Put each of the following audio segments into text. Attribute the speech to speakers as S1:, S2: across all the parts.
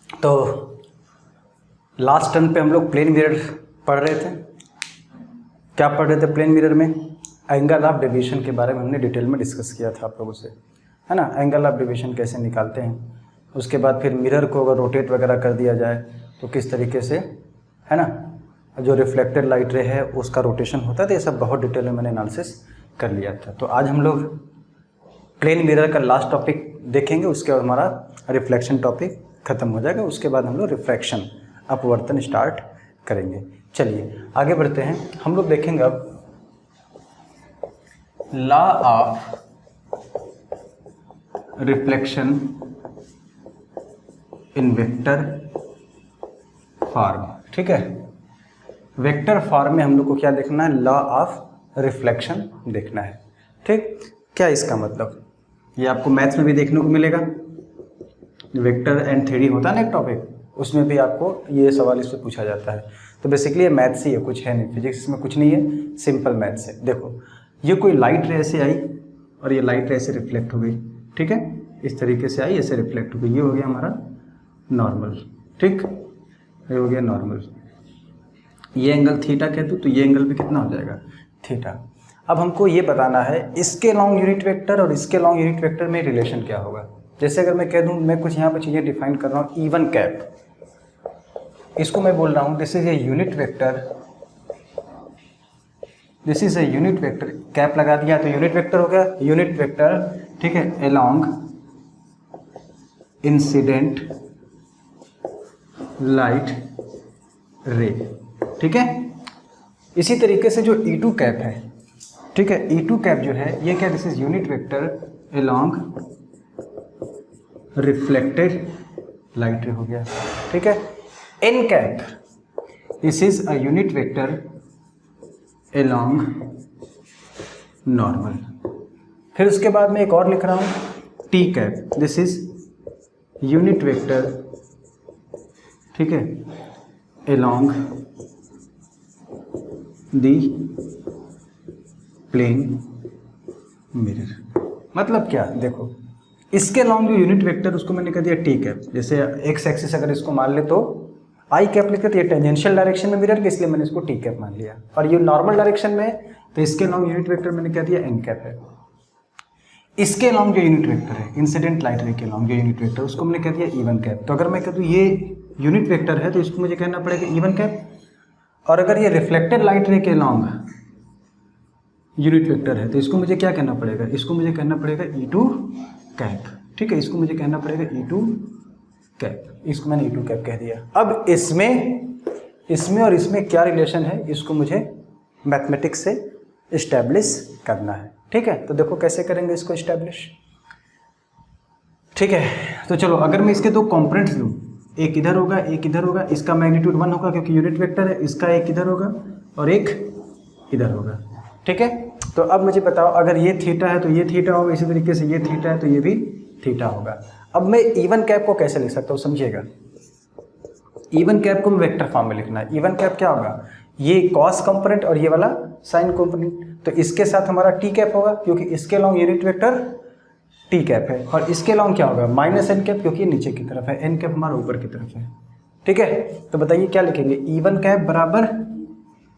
S1: तो last turn पे हम लोग प्लेन मिरर पढ़ रहे थे। क्या पढ़ रहे थे प्लेन मिरर में? एंगल ऑफ डेविएशन के बारे में हमने डिटेल में डिस्कस किया था आप लोगों से, है ना। एंगल ऑफ डेविएशन कैसे निकालते हैं, उसके बाद फिर मिरर को अगर रोटेट वगैरह कर दिया जाए तो किस तरीके से, है ना, जो रिफ्लेक्टेड लाइट रे है उसका रोटेशन होता है। तो ये सब बहुत डिटेल में मैंने एनालिसिस कर लिया था। तो आज हम लोग प्लेन मिरर का लास्ट टॉपिक देखेंगे, उसके बाद हमारा रिफ्लेक्शन टॉपिक खत्म हो जाएगा। उसके बाद हम लोग रिफ्रैक्शन अपवर्तन स्टार्ट करेंगे। चलिए आगे बढ़ते हैं। हम लोग देखेंगे अब law of reflection in vector form. ठीक है, वेक्टर फॉर्म में हम लोग को क्या देखना है? लॉ ऑफ रिफ्लेक्शन देखना है। ठीक, क्या इसका मतलब? ये आपको मैथ्स में भी देखने को मिलेगा। वेक्टर एंड थ्योरी होता है ना एक टॉपिक, उसमें भी आपको ये सवाल इससे पूछा जाता है। तो बेसिकली ये मैथ्स ही है, कुछ है नहीं, फिजिक्स में कुछ नहीं है, सिंपल मैथ्स है। देखो ये कोई लाइट रे से आई और ये लाइट रे से रिफ्लेक्ट हो गई। ठीक है, इस तरीके से आई, ऐसे रिफ्लेक्ट हो गई। ये हो गया हमारा नॉर्मल। ठीक, ये हो गया नॉर्मल। ये एंगल थीटा कह दूँ तो ये एंगल भी कितना हो जाएगा? थीटा। अब हमको ये बताना है इसके लॉन्ग यूनिट वेक्टर और इसके लॉन्ग यूनिट वेक्टर में रिलेशन क्या होगा। जैसे अगर मैं कह दूँ, मैं कुछ यहाँ पर चीज़ें डिफाइन कर रहा हूँ। इवन कैप, इसको मैं बोल रहा हूँ this is a unit vector, this is a unit vector. Cap लगा दिया तो यूनिट वेक्टर हो गया, यूनिट वेक्टर। ठीक है, अलोंग इंसिडेंट लाइट रे। ठीक है, इसी तरीके से जो E2 कैप है, ठीक है, E2 कैप जो है ये क्या? This is unit vector along reflected light रे हो गया। ठीक है, N cap, this is a unit vector along normal. फिर उसके बाद में एक और लिख रहा हूँ T cap, this is unit vector, ठीक है, अलोंग दी प्लेन मिरर। मतलब क्या? देखो इसके लॉन्ग जो यूनिट वेक्टर उसको मैंने कह दिया टी कैप। जैसे एक्स एक्सिस अगर इसको मान ले तो आई कैप लिखते, तो ये टेंजेंशियल डायरेक्शन में मिरर के, इसलिए मैंने इसको टी कैप मान लिया। और ये नॉर्मल डायरेक्शन में तो इसके लॉन्ग यूनिट वेक्टर मैंने कह दिया एन कैप है। इसके लॉन्ग जो यूनिट वेक्टर है इंसिडेंट लाइट रे के लॉन्ग जो यूनिट वेक्टर उसको मैंने कह दिया इवन कैप। तो अगर मैं कह दूँ ये यूनिट वेक्टर है तो इसको मुझे कहना पड़ेगा इवन कैप। और अगर ये रिफ्लेक्टेड लाइट रे के लॉन्ग यूनिट वेक्टर है तो इसको मुझे क्या कहना पड़ेगा? इसको मुझे कहना पड़ेगा E2 कैप। ठीक है, इसको मुझे कहना पड़ेगा E2 कैप। इसको मैंने E2 कैप कह दिया। अब इसमें और इसमें क्या रिलेशन है, इसको मुझे मैथमेटिक्स से इस्टेब्लिश करना है। ठीक है, तो देखो कैसे करेंगे इसको इस्टेब्लिश। ठीक है, तो चलो अगर मैं इसके दो कॉम्पोनेंट्स लूँ, एक इधर होगा एक इधर होगा, इसका मैग्नीट्यूड 1 होगा क्योंकि यूनिट वेक्टर है, इसका एक इधर होगा और एक इधर होगा। ठीक है, तो अब मुझे बताओ अगर ये थीटा है तो ये थीटा होगा, इसी तरीके से ये थीटा है तो ये भी थीटा होगा। अब मैं इवन कैप को कैसे लिख सकता हूँ समझिएगा। इवन कैप को मैं वेक्टर फॉर्म में लिखना है। इवन कैप क्या होगा? ये कॉस कंपोनेंट और ये वाला साइन कंपोनेंट। तो इसके साथ हमारा टी कैप होगा क्योंकि इसके long unit vector T cap है, और इसके लॉन्ग क्या होगा? माइनस एन कैप क्योंकि नीचे की तरफ है, एन कैप हमारा ऊपर की तरफ है। ठीक है, तो बताइए क्या लिखेंगे? इवन कैप बराबर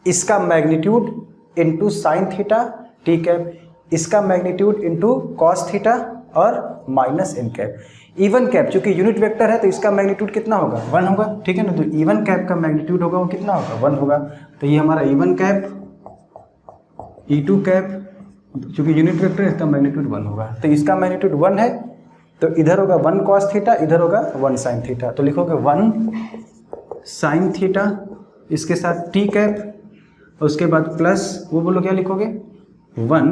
S1: इसका magnitude into sine theta T cap, इसका मैग्नीट्यूड इंटू कॉस थीटा और minus N cap. E one cap चूंकि यूनिट वेक्टर है तो इसका मैग्नीट्यूड कितना होगा? 1 होगा। ठीक है ना, तो इवन कैप का मैग्नीट्यूड होगा वो कितना होगा? 1 होगा। तो ये हमारा इवन कैप E2 कैप चूंकि यूनिट वेक्टर है इसका मैग्नीट्यूड 1 होगा। तो इसका मैग्नीट्यूड 1 है तो इधर होगा 1 कॉस थीटा, इधर होगा 1 साइन थीटा। तो लिखोगे 1 साइन थीटा, इसके साथ टी कैप, और उसके बाद प्लस वो बोलो क्या लिखोगे? 1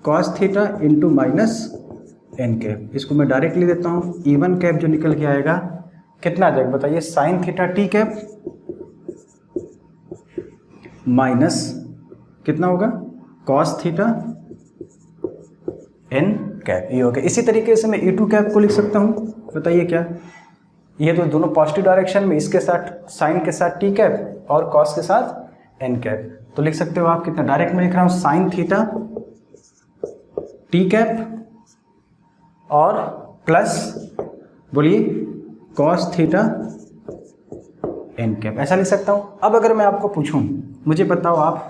S1: cos theta into minus N cap. इसको मैं डायरेक्ट लिख देता हूँ। इवन कैप जो निकल के आएगा कितना आ जाएगा बताइए? Sine theta T cap minus कितना होगा? Cos theta N cap. ये हो गया। इसी तरीके से मैं E2 कैप को लिख सकता हूँ। बताइए क्या? ये तो दोनों पॉजिटिव डायरेक्शन में, इसके साथ साइन के साथ टी कैप और कॉस के साथ एन कैप। तो लिख सकते हो आप कितना? डायरेक्ट में लिख रहा हूँ साइन थीटा टी कैप और प्लस बोलिए कॉस थीटा एन कैप, ऐसा लिख सकता हूँ। अब अगर मैं आपको पूछूं, मुझे बताओ आप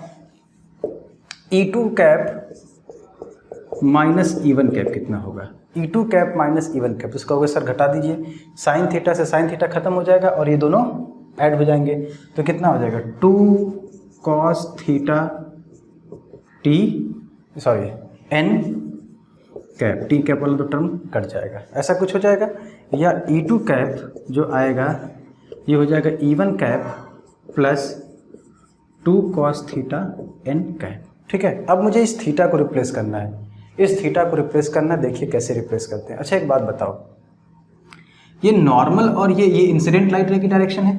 S1: E2 cap minus E1 cap कितना होगा? E2 cap minus E1 cap, उसका होगा सर घटा दीजिए, साइन थीटा से साइन थीटा खत्म हो जाएगा और ये दोनों ऐड हो जाएंगे, तो कितना हो जाएगा 2 cos theta T sorry N cap, T cap वाला तो टर्म कट जाएगा, ऐसा कुछ हो जाएगा। या E2 कैप जो आएगा ये हो जाएगा E1 cap plus 2 cos theta N cap, ठीक है। अब मुझे इस थीटा को रिप्लेस करना है, इस थीटा को रिप्लेस करना है, देखिए कैसे रिप्लेस करते हैं। अच्छा एक बात बताओ, ये नॉर्मल और ये इंसिडेंट लाइट रे की डायरेक्शन है।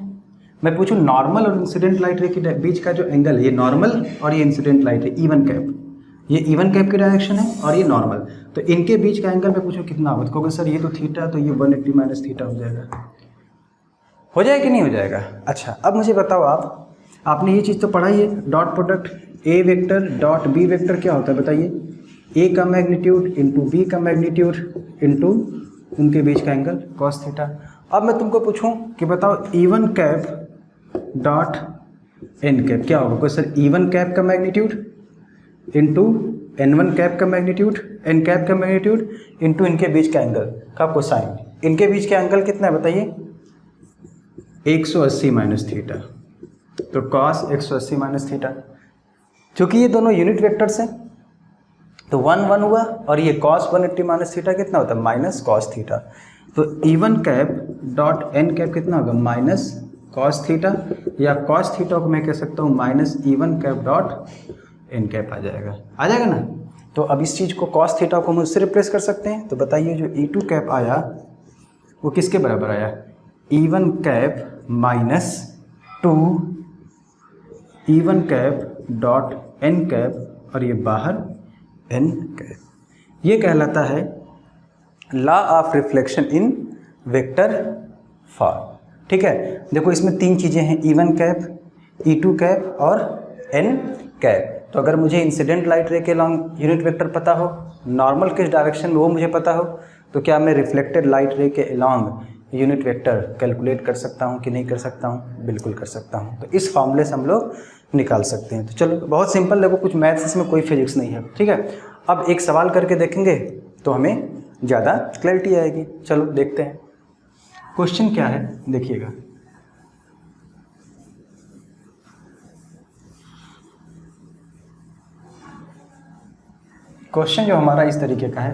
S1: मैं पूछूं नॉर्मल और इंसिडेंट लाइट रे के बीच का जो एंगल है, ये नॉर्मल और ये इंसिडेंट लाइट रे E1 कैप, ये E1 कैप की डायरेक्शन है और ये नॉर्मल, तो इनके बीच का एंगल मैं पूछूं कितना होगा, तो कहोगे सर ये तो थीटा, तो ये 180 माइनस थीटा हो जाएगा। हो जाएगा कि नहीं हो जाएगा? अच्छा अब मुझे बताओ, आपने ये चीज़ तो पढ़ा ही है, dot product A vector dot B vector क्या होता है बताइए, ए का मैग्नीट्यूड इंटू बी का मैग्नीट्यूड इंटू उनके बीच का एंगल कॉस थीटा। अब मैं तुमको पूछूं कि बताओ E1 cap dot N cap क्या होगा, कोई सर E1 कैप का मैग्नीट्यूड इंटू N1 कैप का मैग्नीट्यूड, एन कैप का मैग्नीट्यूड इंटू इनके बीच का एंगल का कोसाइन। इनके बीच का एंगल कितना है बताइए, 180 माइनस थीटा, तो कॉस 180 माइनस थीटा। चूँकि ये दोनों यूनिट वेक्टर्स हैं तो 1 1 हुआ, और ये कॉस 180 माइनस थीटा कितना होता है, माइनस कॉस थीटा। तो E1 cap dot N cap कितना होगा, माइनस कॉस थीटा, या कॉस थीटा को मैं कह सकता हूँ minus E1 cap dot N cap आ जाएगा ना। तो अब इस चीज़ को कॉस थीटा को हम उससे रिप्लेस कर सकते हैं, तो बताइए जो E2 कैप आया वो किसके बराबर आया, E1 cap minus 2 E1 cap dot N cap, और ये बाहर एन कैप। ये कहलाता है law of reflection in vector form, ठीक है। देखो इसमें 3 चीज़ें हैं, E1 कैप, E2 कैप और एन कैप। तो अगर मुझे इंसिडेंट लाइट रे के लॉन्ग यूनिट वेक्टर पता हो, नॉर्मल किस डायरेक्शन में वो मुझे पता हो, तो क्या मैं रिफ्लेक्टेड लाइट रे के लॉन्ग यूनिट वेक्टर कैलकुलेट कर सकता हूँ कि नहीं कर सकता हूँ? बिल्कुल कर सकता हूँ। तो इस फॉर्मूले से हम लोग निकाल सकते हैं। तो चलो बहुत सिंपल, देखो कुछ मैथ्स इसमें कोई फिजिक्स नहीं है, ठीक है। अब एक सवाल करके देखेंगे तो हमें ज़्यादा क्लैरिटी आएगी। चलो देखते हैं क्वेश्चन क्या है, देखिएगा। क्वेश्चन जो हमारा इस तरीके का है,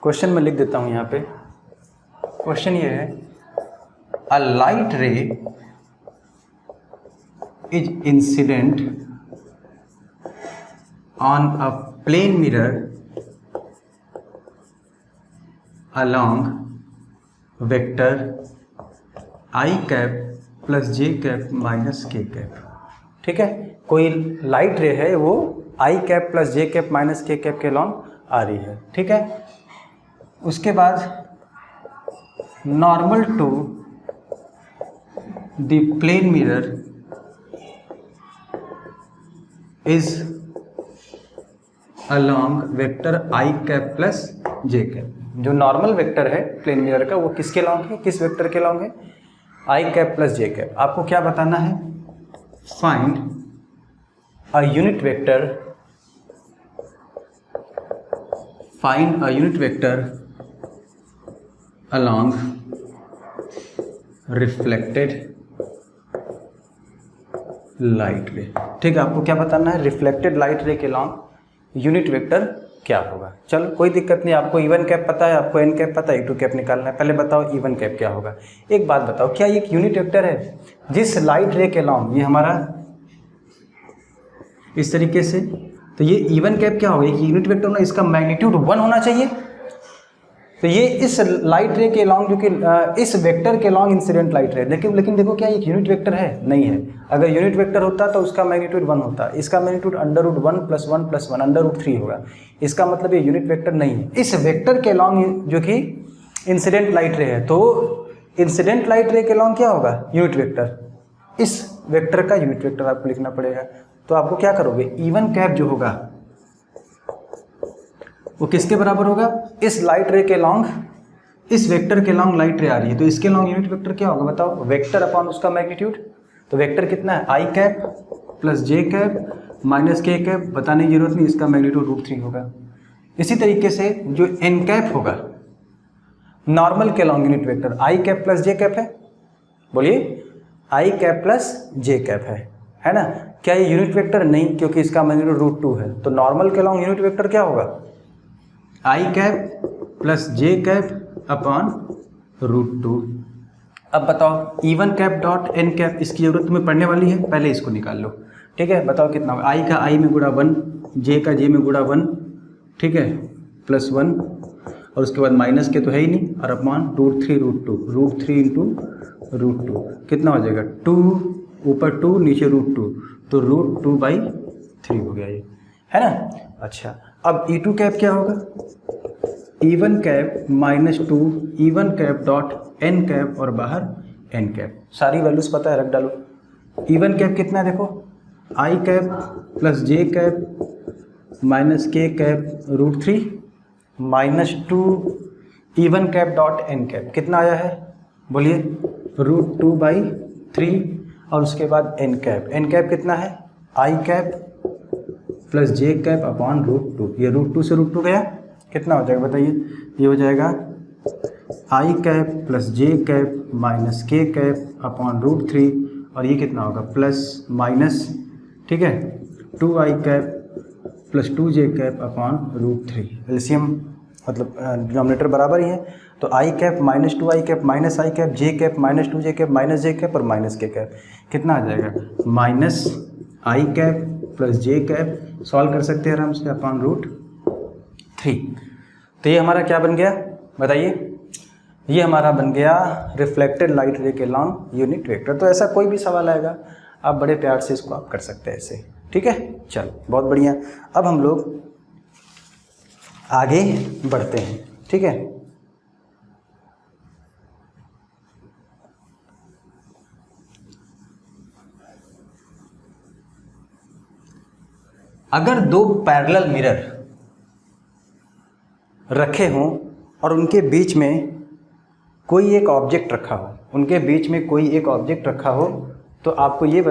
S1: क्वेश्चन में लिख देता हूं यहाँ पे। क्वेश्चन ये है, a light ray is incident on a plane mirror along vector I cap plus J cap minus K cap, ठीक है। कोई लाइट रे है वो I cap plus J cap minus K cap के लॉन्ग आ रही है, ठीक है। उसके बाद normal to the plane mirror is along vector I cap plus J cap. जो नॉर्मल वेक्टर है प्लेन मिरर का वो किसके लॉन्ग है, किस वेक्टर के लॉन्ग है, आई कैप प्लस जे कैप। आपको क्या बताना है, find a unit vector, find a unit vector along reflected light ray, ठीक है। आपको क्या बताना है, रिफ्लेक्टेड लाइट रे के लॉन्ग यूनिट वेक्टर क्या होगा। चलो कोई दिक्कत नहीं, आपको E1 कैप पता है, आपको N कैप पता है, E2 कैप निकालना है। पहले बताओ E1 कैप क्या होगा। एक बात बताओ, क्या ये एक यूनिट वेक्टर है जिस लाइट रे के लॉन्ग, ये हमारा इस तरीके से, तो ये E1 कैप क्या होगा, एक यूनिट वेक्टर होना, इसका मैग्नीट्यूड 1 होना चाहिए। तो ये इस लाइट रे के लॉन्ग, जो कि इस वेक्टर के लॉन्ग इंसिडेंट लाइट रे, लेकिन देखो क्या एक यूनिट वेक्टर है, नहीं है। अगर यूनिट वेक्टर होता तो उसका मैग्नीट्यूड 1 होता, इसका मैग्नीट्यूड √1 + 1 + 1 √3 होगा। इसका मतलब ये यूनिट वेक्टर नहीं है। इस वेक्टर के लॉन्ग जो कि इंसिडेंट लाइट रे है, तो इंसिडेंट लाइट रे के लॉन्ग क्या होगा, यूनिट वेक्टर। इस वेक्टर का यूनिट वेक्टर आपको लिखना पड़ेगा। तो आपको क्या करोगे, E1 कैप जो होगा वो किसके बराबर होगा, इस लाइट रे के लॉन्ग, इस वेक्टर के लॉन्ग लाइट रे आ रही है तो इसके लॉन्ग यूनिट वेक्टर क्या होगा बताओ, वेक्टर अपॉन उसका मैग्नीट्यूड। तो वेक्टर कितना है, आई cap plus J cap minus K cap, बताने की जरूरत नहीं, इसका मैग्नीट्यूड √3 होगा। इसी तरीके से जो एन कैप होगा नॉर्मल के long unit vector I cap plus J cap है, बोलिए आई कैप प्लस जे कैप है ना। क्या ये यूनिट वेक्टर, नहीं, क्योंकि इसका मैग्नीट्यूड √2 है। तो नॉर्मल के लॉन्ग यूनिट वेक्टर क्या होगा, I cap plus J cap upon √2। अब बताओ e one cap dot N cap, इसकी जरूरत तुम्हें पढ़ने वाली है, पहले इसको निकाल लो। ठीक है, बताओ कितना होगा, आई का आई में गुणा 1, जे का जे में गुणा 1, ठीक है, प्लस 1 और उसके बाद माइनस के तो है ही नहीं, और अपॉन √3 इंटू √2 कितना हो जाएगा, 2 ऊपर 2 नीचे √2, तो √2/3 हो गया ये, है ना। अच्छा, अब E2 कैप क्या होगा, E1 cap minus 2 E1 cap dot N cap और बाहर N कैप, सारी वैल्यूज पता है, रख डालो। E1 कैप कितना है देखो, I cap plus J cap minus K cap √3 minus 2 E1 cap dot N cap कितना आया है, बोलिए √2/3 और उसके बाद N कैप कितना है, I cap plus J cap upon √2, ये √2 से √2 गया, कितना हो जाएगा बताइए, ये हो जाएगा आई cap plus J cap minus K cap upon √3 और ये कितना होगा प्लस माइनस, ठीक है, 2i cap plus 2j cap upon √3। LCM मतलब डिनोमिनेटर बराबर ही है, तो I cap minus 2i cap minus I cap J cap minus 2j cap minus J cap और माइनस के कैप, कितना आ जाएगा minus I cap plus J cap, solve कर सकते हैं आराम से, अपॉन √3। तो ये हमारा क्या बन गया बताइए, ये हमारा बन गया रिफ्लेक्टेड लाइट रे के लॉन्ग यूनिट वेक्टर। तो ऐसा कोई भी सवाल आएगा आप बड़े प्यार से इसको आप कर सकते हैं ऐसे, ठीक है। चलो बहुत बढ़िया, अब हम लोग आगे बढ़ते हैं, ठीक है। अगर दो पैरेलल मिरर रखे हों और उनके बीच में कोई एक ऑब्जेक्ट रखा हो, उनके बीच में कोई एक ऑब्जेक्ट रखा हो, तो आपको ये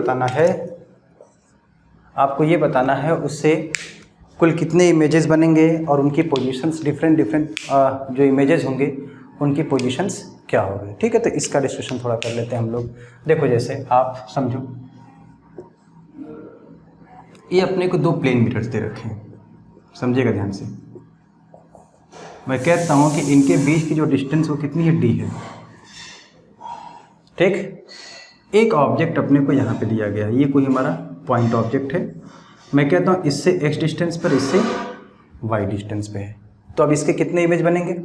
S1: बताना है उससे कुल कितने इमेजेस बनेंगे और उनकी पोजीशंस डिफरेंट जो इमेजेस होंगे उनकी पोजीशंस क्या होंगे, ठीक है। तो इसका डिस्कशन थोड़ा कर लेते हैं हम लोग। देखो जैसे आप समझो, ये अपने को दो प्लेन मिरर्स दे रखे हैं, समझिएगा ध्यान से। मैं कहता हूँ कि इनके बीच की जो डिस्टेंस वो कितनी है, d है, ठीक। एक ऑब्जेक्ट अपने को यहाँ पे दिया गया है, ये कोई हमारा पॉइंट ऑब्जेक्ट है। मैं कहता हूँ इससे x डिस्टेंस पर, इससे y डिस्टेंस पे है, तो अब इसके कितने इमेज बनेंगे,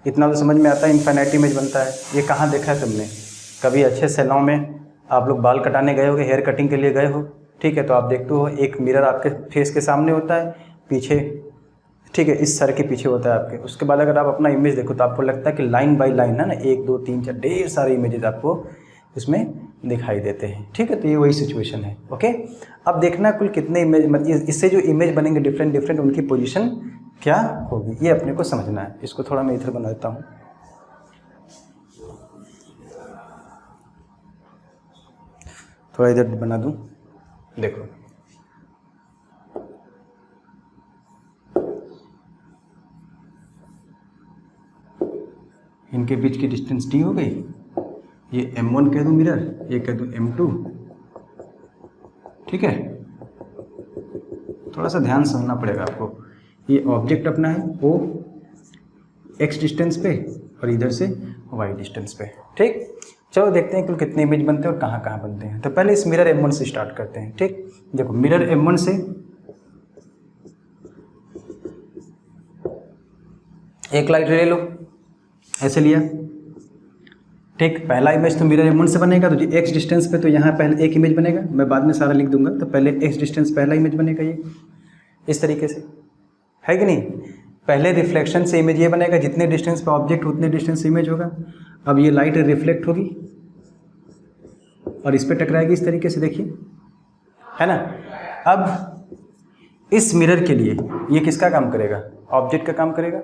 S1: इतना तो समझ में आता है, इनफाइनाइट इमेज बनता है। ये कहाँ देखा है तुमने, कभी अच्छे सैलून में आप लोग बाल कटाने गए होगे, हेयर कटिंग के लिए गए हो, ठीक है, तो आप देखते हो एक मिरर आपके फेस के सामने होता है, पीछे, ठीक है, इस सर के पीछे होता है आपके। उसके बाद अगर आप अपना इमेज देखो तो आपको लगता है कि लाइन बाय लाइन है ना, 1 2 3 4 ढेर सारे इमेजेस आपको इसमें दिखाई देते हैं, ठीक है। तो ये वही सिचुएशन है, ओके। अब देखना कुल कितने इमेज, मतलब इससे जो इमेज बनेंगे डिफरेंट उनकी पोजीशन क्या होगी, ये अपने को समझना है। इसको थोड़ा मैं इधर बना देता हूँ, थोड़ा इधर बना दूँ, देखो इनके बीच की डिस्टेंस d हो गई, ये m1 कह दूँ मिरर, ये कह दूँ m2, ठीक है। थोड़ा सा ध्यान समझना पड़ेगा आपको। ये ऑब्जेक्ट अपना है वो x डिस्टेंस पे और इधर से y डिस्टेंस पे, ठीक। चलो देखते हैं कुल कितने इमेज बनते हैं और कहाँ कहाँ बनते हैं। तो पहले इस मिरर m1 से स्टार्ट करते हैं, ठीक। देखो मिरर m1 से एक लाइट ले लो, ऐसे लिया, ठीक। पहला इमेज तो मिरर m1 से बनेगा, तो x डिस्टेंस पे तो यहाँ पहले एक इमेज बनेगा, मैं बाद में सारा लिख दूंगा। तो पहले x डिस्टेंस पहला इमेज बनेगा, ये इस तरीके से, है कि नहीं। पहले रिफ्लेक्शन से इमेज ये बनेगा, जितने डिस्टेंस पे ऑब्जेक्ट उतने डिस्टेंस से इमेज होगा। अब ये लाइट रिफ्लेक्ट होगी और इस पर टकराएगी इस तरीके से, देखिए, है ना। अब इस मिरर के लिए ये किसका काम करेगा, ऑब्जेक्ट का काम करेगा,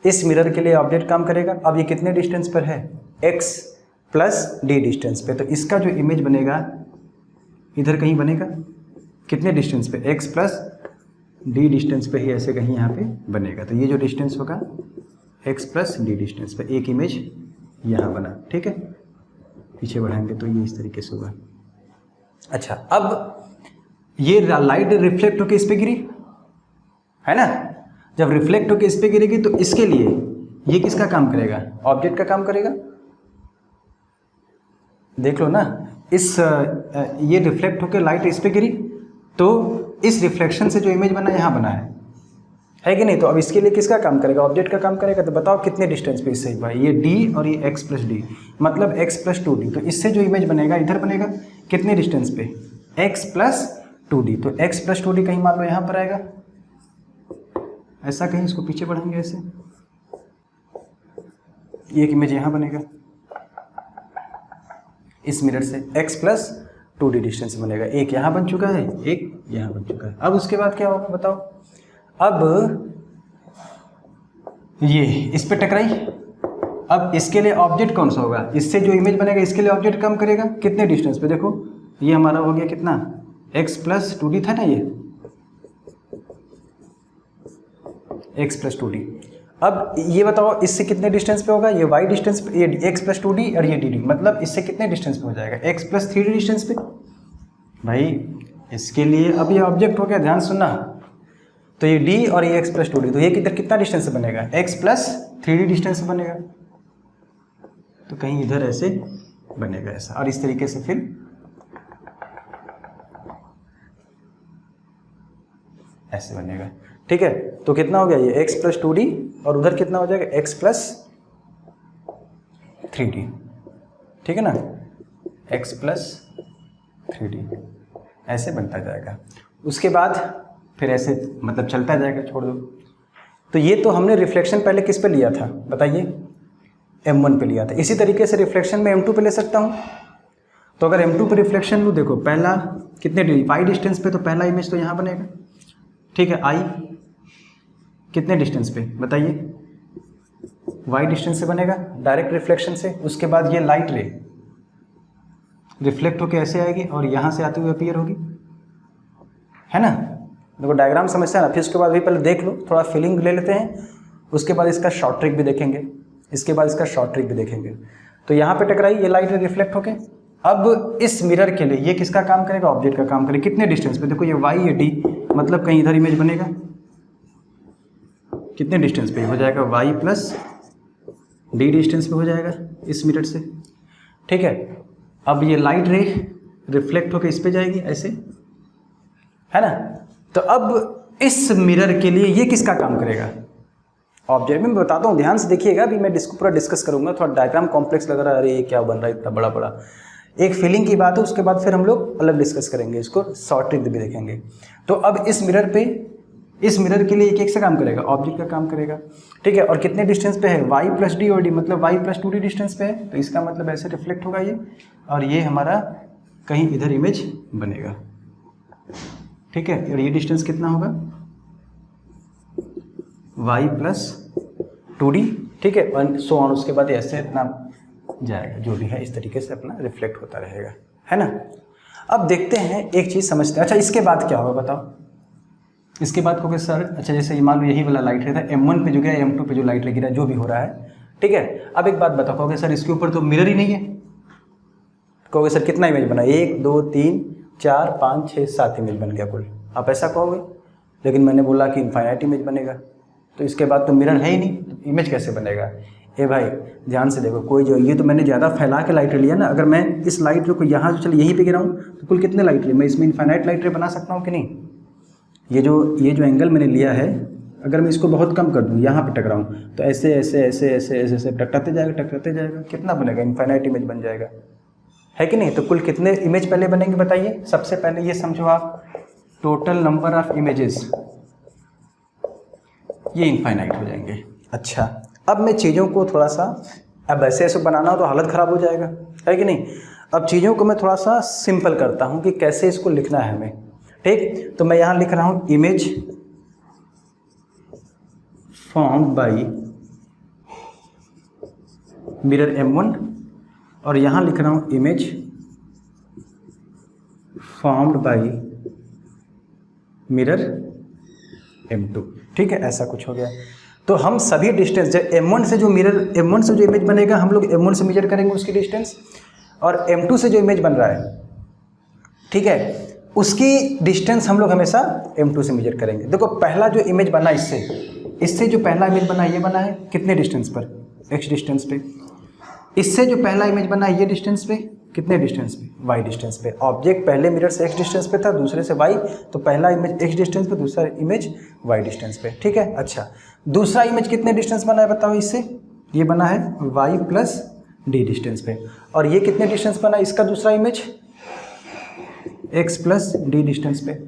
S1: इस मिरर के लिए ऑब्जेक्ट काम करेगा। अब ये कितने डिस्टेंस पर है, x प्लस डी डिस्टेंस पे, तो इसका जो इमेज बनेगा इधर कहीं बनेगा, कितने डिस्टेंस पे, x प्लस डी डिस्टेंस पे ही ऐसे कहीं यहाँ पे बनेगा। तो ये जो डिस्टेंस होगा x प्लस डी डिस्टेंस पे एक इमेज यहाँ बना, ठीक है। पीछे बढ़ाएंगे तो ये इस तरीके से होगा। अच्छा, अब ये लाइट रिफ्लेक्ट होकर इस पे गिरी है ना, जब रिफ्लेक्ट होकर इस पे गिरेगी तो इसके लिए ये किसका काम करेगा, ऑब्जेक्ट का काम करेगा। देख लो ना, ये रिफ्लेक्ट होकर लाइट इस पे गिरी तो इस रिफ्लेक्शन से जो इमेज बना यहाँ बना है कि नहीं। तो अब इसके लिए किसका काम करेगा, ऑब्जेक्ट का काम करेगा। तो बताओ कितने डिस्टेंस पे इससे भाई, ये d और ये x प्लस डी, मतलब x प्लस 2d। तो इससे जो इमेज बनेगा इधर बनेगा कितने डिस्टेंस पे, x प्लस 2d। तो x प्लस 2d कहीं मान लो यहाँ पर आएगा, ऐसा कहीं इसको पीछे बढ़ाएंगे ऐसे, ये एक इमेज यहाँ बनेगा इस मिरर से, x प्लस 2d डिस्टेंस बनेगा। एक यहाँ बन चुका है, एक यहाँ बन चुका है। अब उसके बाद क्या होगा बताओ, अब ये इस पे टकराई, अब इसके लिए ऑब्जेक्ट कौन सा होगा, इससे जो इमेज बनेगा इसके लिए ऑब्जेक्ट काम करेगा कितने डिस्टेंस पे। देखो ये हमारा हो गया कितना, x प्लस 2d था ना, ये x प्लस 2d। अब ये बताओ इससे कितने डिस्टेंस पे होगा, ये y डिस्टेंस पे, ये x प्लस 2d और ये dd, मतलब इससे कितने डिस्टेंस पे हो जाएगा, x प्लस 3d डिस्टेंस पे। भाई इसके लिए अब ये ऑब्जेक्ट हो गया, ध्यान सुनना। तो ये d और ये x प्लस 2d, तो ये किधर कितना डिस्टेंस से बनेगा, x प्लस 3d डिस्टेंस से बनेगा। तो कहीं इधर ऐसे बनेगा ऐसा, और इस तरीके से फिर ऐसे बनेगा, ठीक है। तो कितना हो गया ये x प्लस 2d और उधर कितना हो जाएगा x प्लस 3d, ठीक है ना, x प्लस 3d ऐसे बनता जाएगा। उसके बाद फिर ऐसे मतलब चलता जाएगा, छोड़ दो। तो ये तो हमने रिफ्लेक्शन पहले किस पे लिया था बताइए, m1 पे लिया था। इसी तरीके से रिफ्लेक्शन में m2 पे ले सकता हूँ। तो अगर m2 पे रिफ्लेक्शन लूँ, देखो पहला कितने y डिस्टेंस पे, तो पहला इमेज तो यहाँ बनेगा, ठीक है। I कितने डिस्टेंस पे बताइए, y डिस्टेंस से बनेगा डायरेक्ट रिफ्लेक्शन से। उसके बाद ये लाइट रे रिफ्लेक्ट होके ऐसे आएगी और यहाँ से आती हुई अपीयर होगी, है ना। देखो डायग्राम समझते हैं ना, फिर उसके बाद भी पहले देख लो, थोड़ा फीलिंग ले लेते हैं, उसके बाद इसका शॉर्ट ट्रिक भी देखेंगे, इसके बाद इसका शॉर्ट ट्रिक भी देखेंगे। तो यहाँ पे टकराई ये लाइट रे रिफ्लेक्ट होके, अब इस मिरर के लिए ये किसका काम करेगा, ऑब्जेक्ट का काम करेगा। कितने डिस्टेंस पे, देखो ये y ये d, मतलब कहीं इधर इमेज बनेगा, कितने डिस्टेंस पे हो जाएगा, y प्लस d डिस्टेंस पे हो जाएगा इस मिरर से, ठीक है। अब ये लाइट रे रिफ्लेक्ट होकर इस पे जाएगी ऐसे, है ना। तो अब इस मिरर के लिए ये किसका काम करेगा, ऑब्जेक्ट। में बताता हूँ, ध्यान से देखिएगा, अभी मैं इसको पूरा डिस्कस करूंगा। थोड़ा डायग्राम कॉम्प्लेक्स लग रहा है, अरे ये क्या बन रहा है इतना बड़ा बड़ा, एक फीलिंग की बात है। उसके बाद फिर हम लोग अलग डिस्कस करेंगे, इसको शॉर्ट ट्रिक भी देखेंगे। तो अब इस मिरर पे, इस मिरर के लिए एक से काम करेगा, ऑब्जेक्ट का काम करेगा, ठीक है। और कितने डिस्टेंस पे है, y प्लस डी और डी, मतलब y प्लस 2d डिस्टेंस पे है। तो इसका मतलब ऐसे रिफ्लेक्ट होगा ये, और ये हमारा कहीं इधर इमेज बनेगा, ठीक है। और ये डिस्टेंस कितना होगा, y प्लस 2d, ठीक है। और सो ऑन, उसके बाद ऐसे इतना जाएगा, जो भी है इस तरीके से अपना रिफ्लेक्ट होता रहेगा, है ना। अब देखते हैं, एक चीज़ समझते हैं। अच्छा इसके बाद क्या होगा बताओ, इसके बाद कहोगे सर, अच्छा जैसे मान लो यही वाला लाइट रे था, m1 पे जो गया, m2 पे जो लाइट रे गिरा, जो भी हो रहा है, ठीक है। अब एक बात बताओ, कहोगे सर इसके ऊपर तो मिरर ही नहीं है। कहोगे सर कितना इमेज बना, 1 2 3 4 5 6 7 इमेज बन गया कुल, आप ऐसा कहोगे। लेकिन मैंने बोला कि इनफाइनाइट इमेज बनेगा, तो इसके बाद तो मिरर है ही नहीं, तो इमेज कैसे बनेगा। ए भाई ध्यान से देखो, कोई जो, ये तो मैंने ज़्यादा फैला के लाइट रे लिया ना। अगर मैं इस लाइट रे को यहाँ जो चलिए यहीं पे गिराऊँ तो कुल कितने लाइट रे, मैं इसमें इनफाइनाइट लाइट रे बना सकता हूँ कि नहीं। ये जो एंगल मैंने लिया है, अगर मैं इसको बहुत कम कर दूँ, यहाँ पे टकराऊँ, तो ऐसे ऐसे ऐसे ऐसे ऐसे ऐसे टकराते जाएगा, कितना बनेगा, इनफाइनाइट इमेज बन जाएगा, है कि नहीं। तो कुल कितने इमेज पहले बनेंगे बताइए। सबसे पहले ये समझो आप, टोटल नंबर ऑफ इमेजेस, ये इनफाइनाइट हो जाएंगे। अच्छा अब मैं चीज़ों को थोड़ा सा, अब ऐसे ऐसे बनाना हो तो हालत ख़राब हो जाएगा, है कि नहीं। अब चीज़ों को मैं थोड़ा सा सिंपल करता हूँ कि कैसे इसको लिखना है हमें, ठीक। तो मैं यहाँ लिख रहा हूँ image formed by mirror M1 और यहाँ लिख रहा हूँ image formed by mirror M2। ठीक है, ऐसा कुछ हो गया। तो हम सभी डिस्टेंस जब M1 से जो इमेज बनेगा हम लोग M1 से मेजर करेंगे उसकी डिस्टेंस, और M2 से जो इमेज बन रहा है, ठीक है, उसकी डिस्टेंस हम लोग हमेशा M2 से मेजर करेंगे। देखो पहला जो इमेज बना इससे जो पहला इमेज बना ये बना है कितने डिस्टेंस पर, x डिस्टेंस पे। इससे जो पहला इमेज बना है ये डिस्टेंस पे, कितने डिस्टेंस पे, y डिस्टेंस पे। ऑब्जेक्ट पहले मिरर से x डिस्टेंस पे था, दूसरे से y, तो पहला इमेज x डिस्टेंस पे, दूसरा इमेज y डिस्टेंस पे। ठीक है, अच्छा दूसरा इमेज कितने डिस्टेंस बना है बताओ इससे, ये बना है y प्लस d डिस्टेंस पे। और ये कितने डिस्टेंस बना है इसका दूसरा image, x plus d distance पे।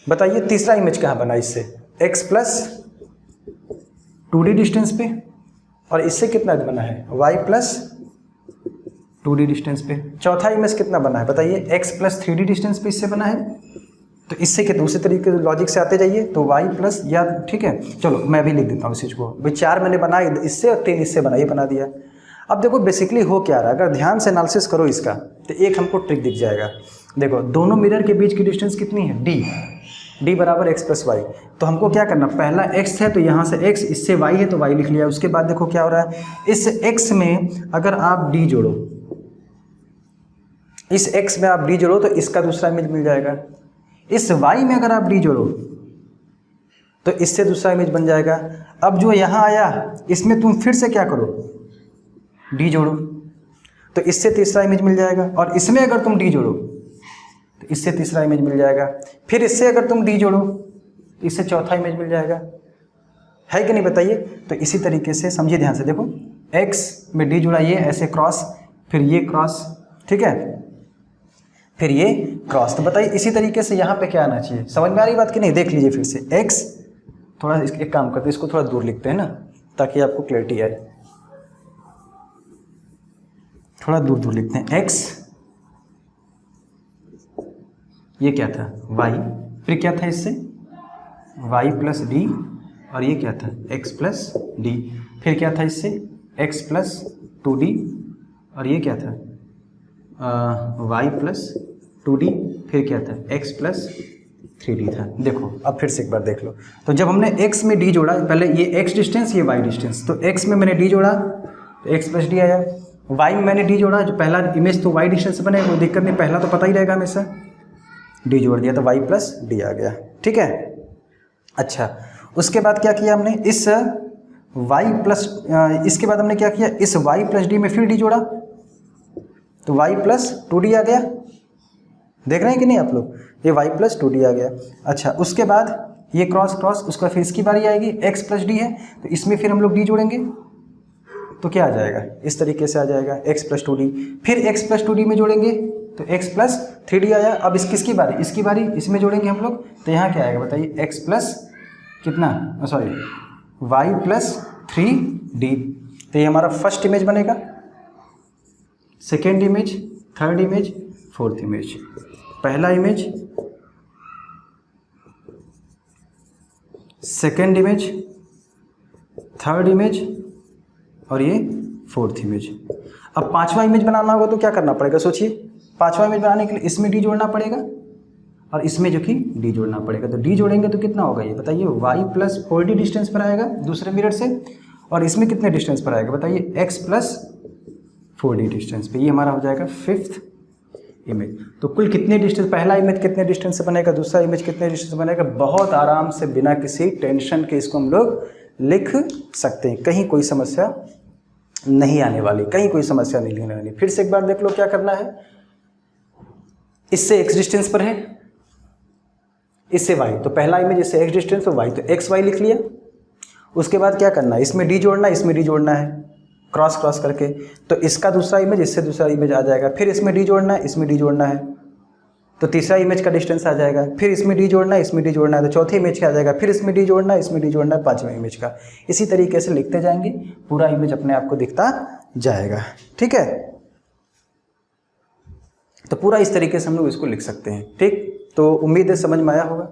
S1: बताइए तीसरा इमेज कहाँ बना इससे, x प्लस 2d डिस्टेंस पे, और इससे कितना बना है y प्लस 2d डिस्टेंस पे। चौथा इमेज कितना बना है बताइए, x प्लस 3d डिस्टेंस पे इससे बना है। तो इससे के दूसरे तरीके लॉजिक से आते जाइए, तो y प्लस या, ठीक है चलो मैं भी लिख देता हूँ इस चीज़ को भाई, 4 मैंने बनाई इससे और 3 इससे बना, ये बना दिया। अब देखो बेसिकली हो क्या रहा है, अगर ध्यान से एनालिसिस करो इसका तो एक हमको ट्रिक दिख जाएगा। देखो दोनों मिरर के बीच की डिस्टेंस कितनी है, d बराबर x प्लस वाई। तो हमको क्या करना, पहला x है तो यहाँ से x, इससे y है तो y लिख लिया। उसके बाद देखो क्या हो रहा है, इस x में अगर आप d जोड़ो, इस x में आप d जोड़ो तो इसका दूसरा इमेज मिल जाएगा। इस y में अगर आप d जोड़ो तो इससे दूसरा इमेज बन जाएगा। अब जो यहाँ आया इसमें तुम फिर से क्या करो, d जोड़ो तो इससे तीसरा इमेज मिल जाएगा। और इसमें अगर तुम d जोड़ो तो इससे तीसरा इमेज मिल जाएगा। फिर इससे अगर तुम d जोड़ो तो इससे चौथा इमेज मिल जाएगा, है कि नहीं बताइए। तो इसी तरीके से समझिए ध्यान से, देखो x में d जुड़ा, ये ऐसे क्रॉस, फिर ये क्रॉस, ठीक है, फिर ये क्रॉस। तो बताइए इसी तरीके से यहाँ पे क्या आना चाहिए, समझ में आ रही बात कि नहीं। देख लीजिए फिर से x, थोड़ा एक काम करते हैं इसको थोड़ा दूर लिखते हैं ना ताकि आपको क्लैरिटी आए। थोड़ा दूर दूर लिखते हैं, x ये क्या था y, फिर क्या था इससे y प्लस d, और ये क्या था x प्लस d, फिर क्या था इससे x प्लस 2d, और ये क्या था y प्लस 2d, फिर क्या था x प्लस 3d था। देखो अब फिर से एक बार देख लो, तो जब हमने x में d जोड़ा, पहले ये x डिस्टेंस ये y डिस्टेंस, तो x में मैंने d जोड़ा तो x प्लस d आया। y में मैंने d जोड़ा, जो पहला इमेज तो y डिस्टेंस से बनेगा, कोई दिक्कत नहीं, पहला तो पता ही रहेगा हमेशा, d जोड़ दिया तो y प्लस d आ गया। ठीक है, अच्छा उसके बाद क्या किया हमने, इस y प्लस, इसके बाद हमने क्या किया, इस y प्लस d में फिर d जोड़ा तो y प्लस 2d आ गया। देख रहे हैं कि नहीं आप लोग, ये y प्लस 2d आ गया। अच्छा उसके बाद ये क्रॉस क्रॉस, उसका फिर इसकी बारी आएगी, x प्लस d है तो इसमें फिर हम लोग d जोड़ेंगे तो क्या आ जाएगा, इस तरीके से आ जाएगा x प्लस 2d। फिर x प्लस 2d में जोड़ेंगे तो x प्लस 3d आया। अब किसकी बारी, इसकी बारी, इसमें जोड़ेंगे हम लोग तो यहाँ क्या आएगा बताइए, x प्लस कितना, सॉरी y प्लस 3d। तो ये हमारा फर्स्ट इमेज बनेगा, second image, third image, fourth image. पहला image, second image, third image, और ये फोर्थ इमेज। अब पांचवा इमेज बनाना होगा तो क्या करना पड़ेगा, सोचिए। पांचवा इमेज बनाने के लिए इसमें d जोड़ना पड़ेगा और इसमें जो कि d जोड़ना पड़ेगा। तो d जोड़ेंगे तो कितना होगा ये बताइए, y प्लस 4d डिस्टेंस पर आएगा दूसरे मिरर से, और इसमें कितने डिस्टेंस पर आएगा बताइए, x प्लस 4d डिस्टेंस पे। ये हमारा हो जाएगा फिफ्थ इमेज। तो कुल कितने डिस्टेंस, पहला इमेज कितने डिस्टेंस से बनेगा, दूसरा इमेज कितने डिस्टेंस से बनेगा, बहुत आराम से बिना किसी टेंशन के इसको हम लोग लिख सकते हैं। कहीं कोई समस्या नहीं आने वाली, कहीं कोई समस्या नहीं आने वाली। फिर से एक बार देख लो क्या करना है, इससे x डिस्टेंस पर है, इससे y, तो पहला इमेज इससे x डिस्टेंस तो y, तो x y लिख लिया। उसके बाद क्या करना है, इसमें d जोड़ना, इसमें d जोड़ना है क्रॉस क्रॉस करके, तो इसका दूसरा इमेज इससे दूसरा इमेज आ जाएगा। फिर इसमें d जोड़ना है, इसमें d जोड़ना है तो तीसरा इमेज का डिस्टेंस आ जाएगा। फिर इसमें d जोड़ना है, इसमें d जोड़ना है तो चौथे इमेज का आ जाएगा। फिर इसमें d जोड़ना है, इसमें d जोड़ना है पांचवें इमेज का। इसी तरीके से लिखते जाएंगे, पूरा इमेज अपने आप को दिखता जाएगा। ठीक है, तो पूरा इस तरीके से हम लोग इसको लिख सकते हैं। ठीक, तो उम्मीद है समझ में आया होगा।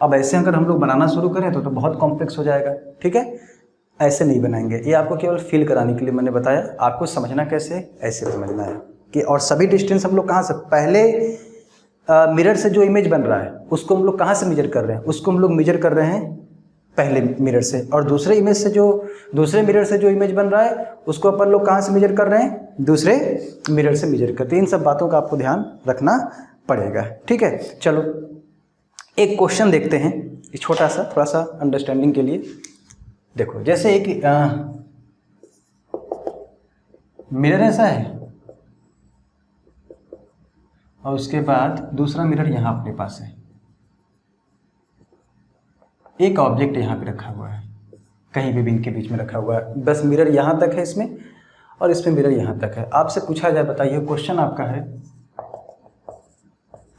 S1: अब ऐसे अगर हम लोग बनाना शुरू करें तो बहुत कॉम्प्लेक्स हो जाएगा। ठीक है, ऐसे नहीं बनाएंगे, ये आपको केवल फील कराने के लिए मैंने बताया। आपको समझना कैसे है, ऐसे समझना है कि, और सभी डिस्टेंस हम लोग कहाँ से, पहले मिरर से जो इमेज बन रहा है उसको हम लोग कहाँ से मेजर कर रहे हैं, उसको हम लोग मेजर कर रहे हैं पहले मिरर से, और दूसरे मिरर से जो इमेज बन रहा है उसको अपन लोग कहाँ से मेजर कर रहे हैं, दूसरे मिरर से मेजर करते हैं। इन सब बातों का आपको ध्यान रखना पड़ेगा, ठीक है। चलो एक क्वेश्चन देखते हैं, छोटा सा, थोड़ा सा अंडरस्टैंडिंग के लिए। देखो जैसे एक मिरर ऐसा है और उसके बाद दूसरा मिरर यहाँ अपने पास है, एक ऑब्जेक्ट यहाँ पे रखा हुआ है, कहीं भी इनके बीच में रखा हुआ है, बस मिरर यहाँ तक है इसमें और इसमें मिरर यहाँ तक है। आपसे पूछा जाए, बताइए क्वेश्चन आपका है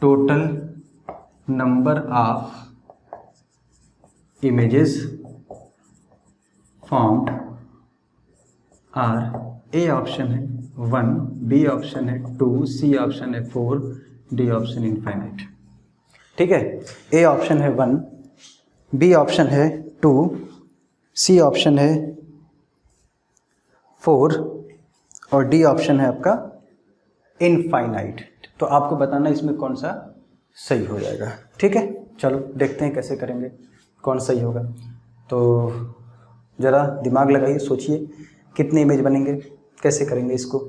S1: total number of images formed are, A option है 1, बी ऑप्शन है 2, सी ऑप्शन है 4, डी ऑप्शन इनफाइनाइट। ठीक है, ए ऑप्शन है 1, बी ऑप्शन है 2, सी ऑप्शन है 4 और डी ऑप्शन है आपका इनफाइनाइट। तो आपको बताना इसमें कौन सा सही हो जाएगा। ठीक है, चलो देखते हैं कैसे करेंगे, कौन सही होगा। तो ज़रा दिमाग लगाइए, सोचिए कितने इमेज बनेंगे, कैसे करेंगे इसको।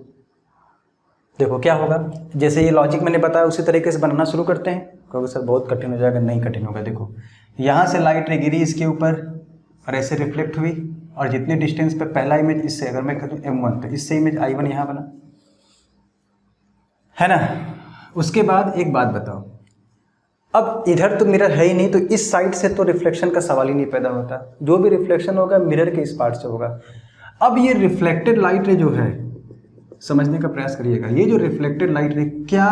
S1: देखो क्या होगा, जैसे ये लॉजिक मैंने बताया उसी तरीके से बनाना शुरू करते हैं। कहोगे सर बहुत कठिन हो जाएगा, नहीं कठिन होगा। देखो यहाँ से लाइट रे गिरी इसके ऊपर और ऐसे रिफ्लेक्ट हुई, और जितने डिस्टेंस पे पहला इमेज इससे अगर मैं कहूँ M1 तो इससे इमेज I1 यहाँ बना, है ना। उसके बाद एक बात बताओ, अब इधर तो मिरर है ही नहीं, तो इस साइड से तो रिफ्लेक्शन का सवाल ही नहीं पैदा होता। जो भी रिफ्लेक्शन होगा मिरर के इस पार्ट से होगा। अब ये रिफ्लेक्टेड लाइट रे जो है, समझने का प्रयास करिएगा, ये जो रिफ्लेक्टेड लाइट रे क्या,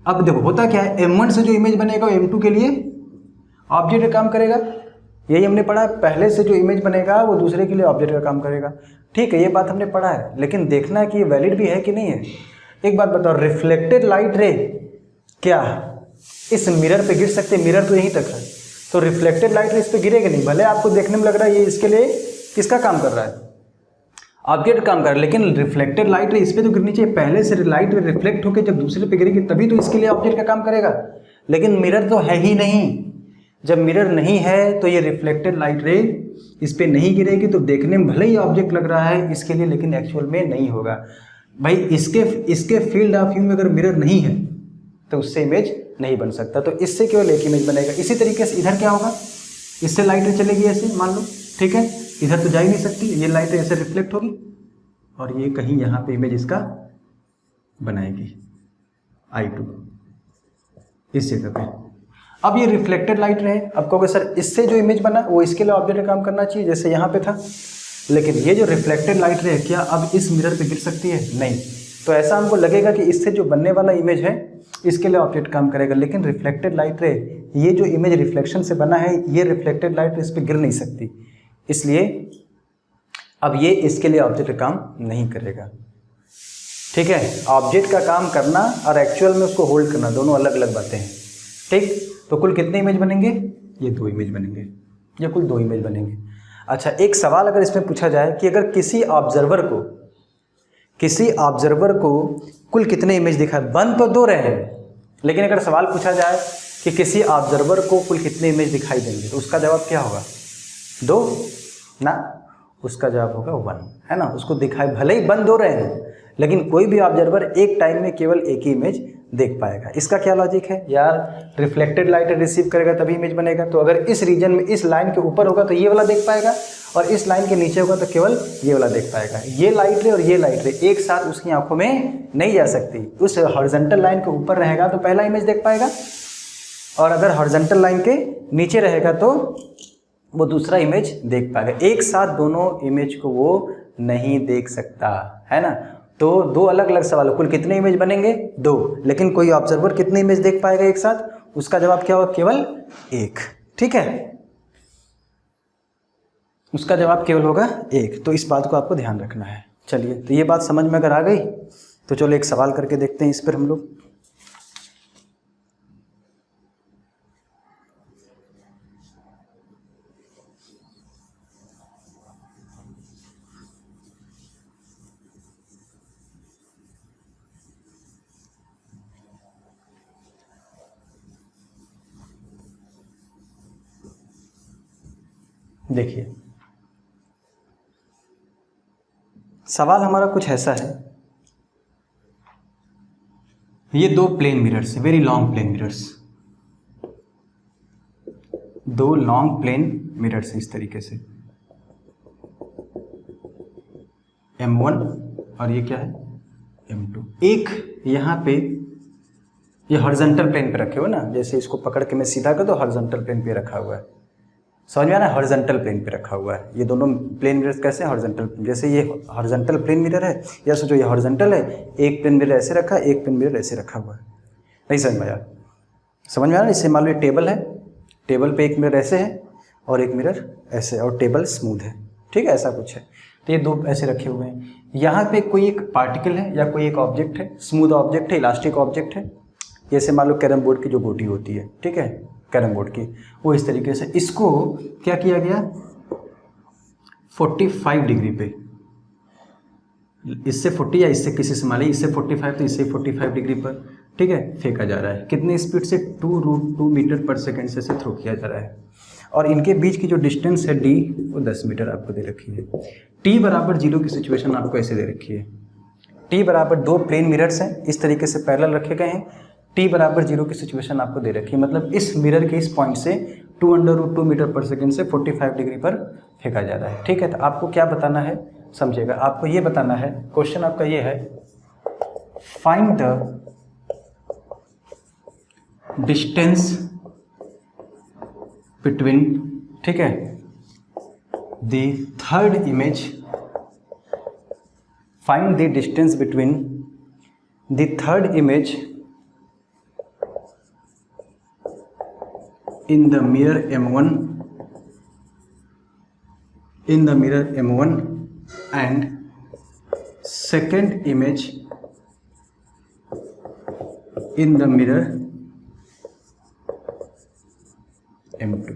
S1: अब देखो होता क्या है, M1 से जो इमेज बनेगा वो M2 के लिए ऑब्जेक्ट का काम करेगा। यही हमने पढ़ा है, पहले से जो इमेज बनेगा वो दूसरे के लिए ऑब्जेक्ट का काम करेगा। ठीक है, ये बात हमने पढ़ा है, लेकिन देखना है कि ये वैलिड भी है कि नहीं है। एक बात बताओ, रिफ्लेक्टेड लाइट रे क्या इस मिरर पे गिर सकते, मिरर तो यहीं तक है, तो रिफ्लेक्टेड लाइट रे इस पे गिरेगा नहीं। भले आपको देखने में लग रहा है ये इसके लिए किसका काम कर रहा है, ऑब्जेक्ट काम कर रहा है, लेकिन रिफ्लेक्टेड लाइट रे इस पे तो गिरनी चाहिए। पहले से लाइट रे रिफ्लेक्ट होकर जब दूसरे पे गिरेगी तभी तो इसके लिए ऑब्जेक्ट का काम करेगा, लेकिन मिरर तो है ही नहीं। जब मिरर नहीं है तो ये रिफ्लेक्टेड लाइट रे इस पे नहीं गिरेगी, तो देखने में भले ही ऑब्जेक्ट लग रहा है इसके लिए, लेकिन एक्चुअल में नहीं होगा। भाई इसके फील्ड ऑफ व्यू में अगर मिरर नहीं है तो उससे इमेज नहीं बन सकता, तो इससे केवल एक इमेज बनेगा। इसी तरीके से इधर क्या होगा, इससे लाइट रे चलेगी ऐसे मान लो, ठीक है, इधर तो जा ही नहीं सकती, ये लाइट रे ऐसे रिफ्लेक्ट होगी और ये कहीं यहाँ पे इमेज इसका बनाएगी I2 इस जगह पे। अब ये रिफ्लेक्टेड लाइट रे, अब कहोगे सर इससे जो इमेज बना वो इसके लिए ऑब्जेक्ट का काम करना चाहिए जैसे यहाँ पे था, लेकिन ये जो रिफ्लेक्टेड लाइट रे क्या अब इस मिरर पे गिर सकती है, नहीं। तो ऐसा हमको लगेगा कि इससे जो बनने वाला इमेज है इसके लिए ऑब्जेक्ट काम करेगा, लेकिन रिफ्लेक्टेड लाइट रे, ये जो इमेज रिफ्लेक्शन से बना है, ये रिफ्लेक्टेड लाइट रे इस पर गिर नहीं सकती, इसलिए अब ये इसके लिए ऑब्जेक्ट का काम नहीं करेगा। ठीक है, ऑब्जेक्ट का काम करना और एक्चुअल में उसको होल्ड करना दोनों अलग अलग बातें हैं। ठीक, तो कुल कितने इमेज बनेंगे, ये 2 इमेज बनेंगे, ये कुल 2 इमेज बनेंगे। अच्छा, एक सवाल अगर इसमें पूछा जाए कि अगर किसी ऑब्जर्वर को कुल कितने इमेज दिखाए, बन तो 2 रहे हैं, लेकिन अगर सवाल पूछा जाए कि किसी ऑब्जर्वर को कुल कितने इमेज दिखाई देंगे, तो उसका जवाब क्या होगा, 2 ना, उसका जवाब होगा 1, है ना। उसको दिखाई भले ही बन 2 रहे हैं, लेकिन कोई भी ऑब्जर्वर एक टाइम में केवल एक ही इमेज देख पाएगा। इसका क्या लॉजिक है यार, रिफ्लेक्टेड लाइट रिसीव करेगा तभी इमेज बनेगा, तो अगर इस रीजन में इस लाइन के ऊपर होगा तो ये वाला देख पाएगा, और इस लाइन के नीचे होगा तो केवल ये वाला देख पाएगा। ये लाइट रे और ये लाइट रे एक साथ उसकी आंखों में नहीं जा सकती। उस हॉरिजॉन्टल लाइन के ऊपर रहेगा तो पहला इमेज देख पाएगा, और अगर हॉरिजॉन्टल लाइन के नीचे रहेगा तो वो दूसरा इमेज देख पाएगा। एक साथ दोनों इमेज को वो नहीं देख सकता, है ना। तो 2 अलग अलग सवाल, कुल कितने इमेज बनेंगे, 2, लेकिन कोई ऑब्जर्वर कितने इमेज देख पाएगा एक साथ, उसका जवाब क्या होगा, केवल 1। ठीक है, उसका जवाब केवल होगा 1। तो इस बात को आपको ध्यान रखना है। चलिए, तो ये बात समझ में अगर आ गई तो चलो एक सवाल करके देखते हैं इस पर हम लोग। देखिए सवाल हमारा कुछ ऐसा है, ये दो plane mirrors, very long plane mirrors, दो लॉन्ग प्लेन मिरर्स इस तरीके से, M1 और ये क्या है M2। एक यहाँ पे ये हॉरिजॉन्टल प्लेन पे रखे हो ना, जैसे इसको पकड़ के मैं सीधा कर दो, हॉरिजॉन्टल प्लेन पे रखा हुआ है, समझ में आ रहा है, हॉरिजॉन्टल प्लेन पे रखा हुआ है। ये दोनों प्लेन मिरर्स कैसे हैं, हॉरिजॉन्टल, जैसे ये हॉरिजॉन्टल प्लेन मिरर है, या सोचो ये हॉरिजॉन्टल है, एक प्लेन मिरर ऐसे रखा है, एक प्लेन मिरर ऐसे रखा हुआ है, नहीं समझ में आया, समझ में आ रहा है। इससे मान लो टेबल है, टेबल पे एक मिरर ऐसे है और एक मिरर ऐसे, और टेबल स्मूथ है, ठीक है, ऐसा कुछ है। तो ये दो ऐसे रखे हुए हैं, यहाँ पे कोई एक पार्टिकल है या कोई एक ऑब्जेक्ट है, स्मूथ ऑब्जेक्ट है, इलास्टिक ऑब्जेक्ट है, जैसे मान लो कैरम बोर्ड की जो गोटी होती है, ठीक है, कैरम बोर्ड की, वो इस तरीके से, इसको क्या किया गया 45 डिग्री पे, इससे 40 या इससे किसी से मान ली इससे 45 तो इससे 45 डिग्री पर, ठीक है, फेंका जा रहा है, कितनी स्पीड से 2√2 मीटर पर सेकेंड से थ्रो किया जा रहा है, और इनके बीच की जो डिस्टेंस है d वो 10 मीटर आपको दे रखी है। t बराबर 0 की सिचुएशन आपको ऐसे दे रखी है, t बराबर दो प्लेन मिरर्स हैं इस तरीके से पैरेलल रखे गए हैं, t बराबर 0 की सिचुएशन आपको दे रखी है, मतलब इस मिरर के इस पॉइंट से 2√2 मीटर पर सेकेंड से 45 डिग्री पर फेंका जा रहा है, ठीक है। तो आपको क्या बताना है, समझिएगा, आपको ये बताना है, क्वेश्चन आपका ये है, फाइंड द डिस्टेंस बिटवीन, ठीक है, the third image, find the distance between the third image in the mirror M1 and second image in the mirror M2।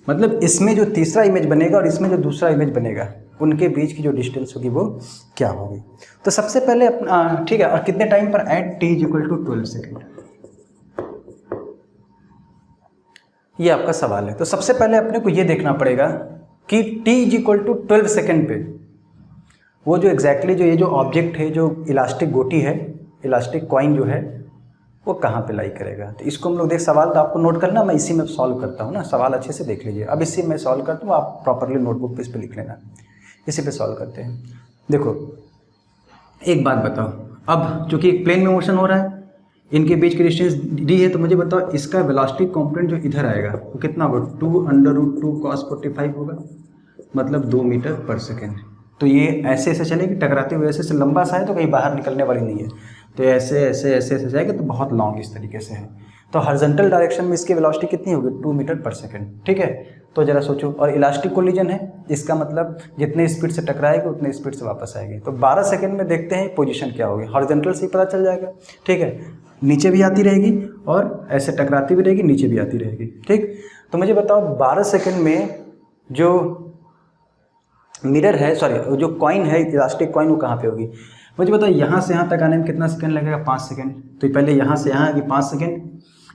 S1: मतलब इसमें जो तीसरा इमेज बनेगा और इसमें जो दूसरा इमेज बनेगा उनके बीच की जो डिस्टेंस होगी वो क्या होगी। तो सबसे पहले ठीक है, और कितने टाइम पर, एट t = 12 सेकेंड, ये आपका सवाल है। तो सबसे पहले अपने को ये देखना पड़ेगा कि t = 12 सेकेंड पे वो जो एग्जैक्टली जो ये जो ऑब्जेक्ट है, जो इलास्टिक गोटी है, इलास्टिक कॉइन जो है, वो कहाँ पे लाई करेगा। तो इसको हम लोग देख, सवाल तो आपको नोट करना, मैं इसी में सॉल्व करता हूँ ना, सवाल अच्छे से देख लीजिए। अब इसी में सॉल्व करता हूँ, आप प्रॉपरली नोटबुक पे इस पर लिख लेना, इसी पे सॉल्व करते हैं। देखो एक बात बताओ, अब चूँकि एक प्लेन में मोशन हो रहा है, इनके बीच की डिस्टेंस डी है, तो मुझे बताओ इसका वेलोसिटी कंपोनेंट जो इधर आएगा वो कितना होगा, 2√2 cos 45 होगा, मतलब 2 मीटर पर सेकेंड। तो ये ऐसे ऐसे चलेगी, टकराते हुए ऐसे ऐसे, लंबा सा है तो कहीं बाहर निकलने वाली नहीं है, तो ऐसे ऐसे ऐसे ऐसे जाएगा, तो बहुत लॉन्ग इस तरीके से है। तो हॉरिजॉन्टल डायरेक्शन में इसकी वेलोसिटी कितनी होगी, 2 मीटर पर सेकेंड, ठीक है। तो जरा सोचो, और इलास्टिक कोलिजन है, इसका मतलब जितने स्पीड से टकराएगी उतने स्पीड से वापस आएगी। तो 12 सेकेंड में देखते हैं पोजीशन क्या होगी, हॉरिजॉन्टल से ही पता चल जाएगा, ठीक है, नीचे भी आती रहेगी और ऐसे टकराती भी रहेगी, नीचे भी आती रहेगी, ठीक। तो मुझे बताओ 12 सेकेंड में जो मिरर है, सॉरी जो कॉइन है, इलास्टिक कॉइन, वो कहाँ पे होगी। मुझे बताओ यहाँ से यहाँ तक आने में कितना सेकंड लगेगा, 5 सेकंड। तो पहले यहाँ से यहाँ आएगी 5 सेकंड,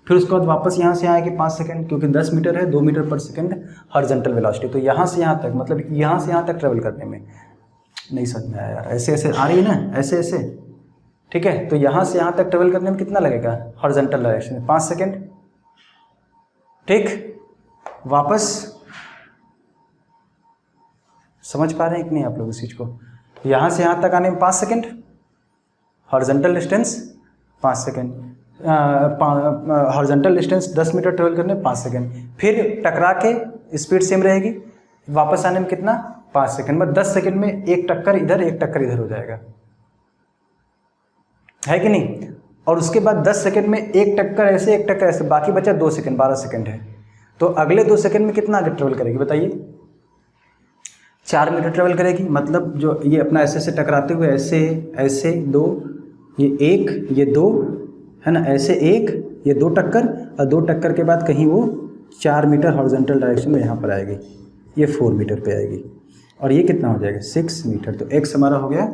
S1: फिर उसके बाद वापस यहाँ से यहाँ आएगी 5 सेकंड, क्योंकि 10 मीटर है, 2 मीटर पर सेकंड हॉरिजॉन्टल वेलोसिटी। तो यहाँ से यहाँ तक, मतलब यहाँ से यहाँ तक ट्रेवल करने में, नहीं समझ में आया यार, ऐसे ऐसे आ रही है ना, ऐसे ऐसे, ठीक है। तो यहाँ से यहाँ तक ट्रेवल करने में कितना लगेगा हॉरिजॉन्टल डायरेक्शन में, 5 सेकंड, ठीक। वापस समझ पा रहे हैं कि नहीं आप लोग इस चीज़ को, यहाँ से यहाँ तक आने में 5 second, horizontal distance 5 second, horizontal distance 10 metre travel करने में 5 सेकंड, फिर टकरा के स्पीड सेम रहेगी, वापस आने में कितना 5 सेकंड, मतलब 10 सेकंड में एक टक्कर इधर एक टक्कर इधर हो जाएगा, है कि नहीं। और उसके बाद 10 सेकंड में एक टक्कर ऐसे एक टक्कर ऐसे, बाकी बचा 2 सेकंड, 12 सेकंड है। तो अगले 2 सेकंड में कितना आगे ट्रेवल करेगी बताइए, 4 मीटर ट्रेवल करेगी। मतलब जो ये अपना ऐसे ऐसे टकराते हुए ऐसे ऐसे 2, ये 1 ये 2 है ना, ऐसे 1 ये 2 टक्कर, और 2 टक्कर के बाद कहीं वो 4 मीटर हॉरिजॉन्टल डायरेक्शन में यहाँ पर आएगी, ये 4 मीटर पे आएगी, और ये कितना हो जाएगा 6 मीटर। तो एक्स हमारा हो गया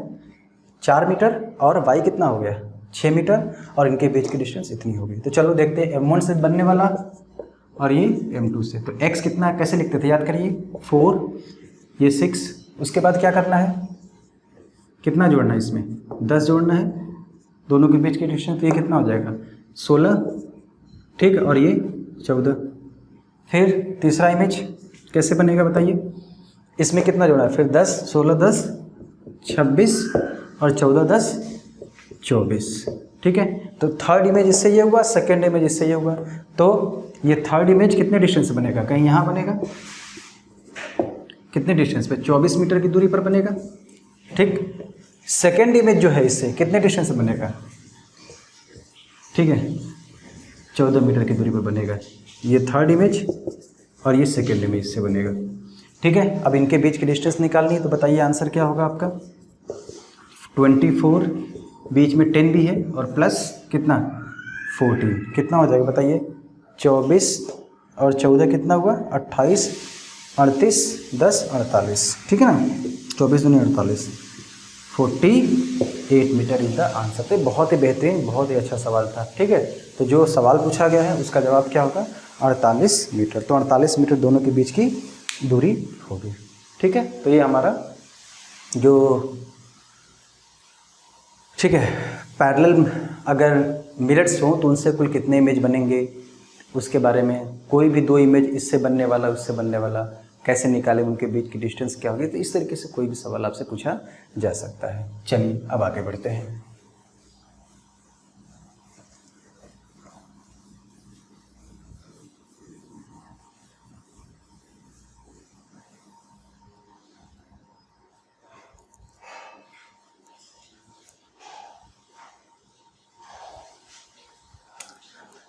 S1: 4 मीटर और वाई कितना हो गया 6 मीटर, और इनके बीच की डिस्टेंस इतनी होगी। तो चलो देखते हैं M1 से बनने वाला और ये m2 से। तो x कितना है, कैसे लिखते थे याद करिए, 4, ये 6, उसके बाद क्या करना है, कितना जोड़ना है इसमें, 10 जोड़ना है, दोनों के बीच की डिस्टेंस, तो ये कितना हो जाएगा 16, ठीक, और ये 14। फिर तीसरा इमेज कैसे बनेगा बताइए, इसमें कितना जोड़ना है, फिर 10, 16, 10, 26 और 14, 10, 24, ठीक है। तो थर्ड इमेज इससे ये हुआ, सेकेंड इमेज इससे ये हुआ। तो ये थर्ड इमेज कितने डिस्टेंस से बनेगा, कहीं यहाँ बनेगा, कितने डिस्टेंस पे, 24 मीटर की दूरी पर बनेगा, ठीक। सेकेंड इमेज जो है इससे कितने डिस्टेंस से बनेगा, ठीक है, 14 मीटर की दूरी पर बनेगा। ये थर्ड इमेज और ये सेकेंड इमेज से बनेगा, ठीक है। अब इनके बीच की डिस्टेंस निकालनी है, तो बताइए आंसर क्या होगा आपका, 24, बीच में 10 भी है और प्लस कितना 14, कितना हो जाएगा बताइए, 24 और 14 कितना हुआ 28, 38, 10, 48, ठीक है ना, 24 दूनी 48, 48 मीटर इज द आंसर। तो बहुत ही बेहतरीन, बहुत ही अच्छा सवाल था, ठीक है। तो जो सवाल पूछा गया है उसका जवाब क्या होगा, 48 मीटर। तो 48 मीटर दोनों के बीच की दूरी होगी, ठीक है। तो ये हमारा जो, ठीक है, पैरेलल अगर मिरर्स हो तो उनसे कुल कितने इमेज बनेंगे उसके बारे में, कोई भी दो इमेज इससे बनने वाला उससे बनने वाला कैसे निकालें, उनके बीच की डिस्टेंस क्या होगी, तो इस तरीके से कोई भी सवाल आपसे पूछा जा सकता है। चलिए अब आगे बढ़ते हैं।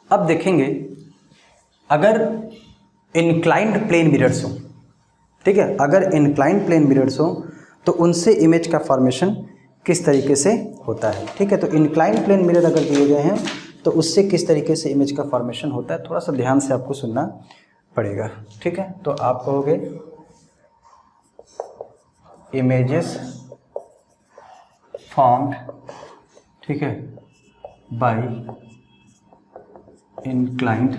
S1: अब देखेंगे अगर इंक्लाइंड प्लेन मिरर्स हो, ठीक है, अगर इंक्लाइंड प्लेन मिरर्स हो तो उनसे इमेज का फॉर्मेशन किस तरीके से होता है, ठीक है। तो इंक्लाइंड प्लेन मिरर अगर दिए गए हैं तो उससे किस तरीके से इमेज का फॉर्मेशन होता है, थोड़ा सा ध्यान से आपको सुनना पड़ेगा, ठीक है। तो आप कहोगे इमेजेस फॉर्म्ड, ठीक है, बाय इंक्लाइंड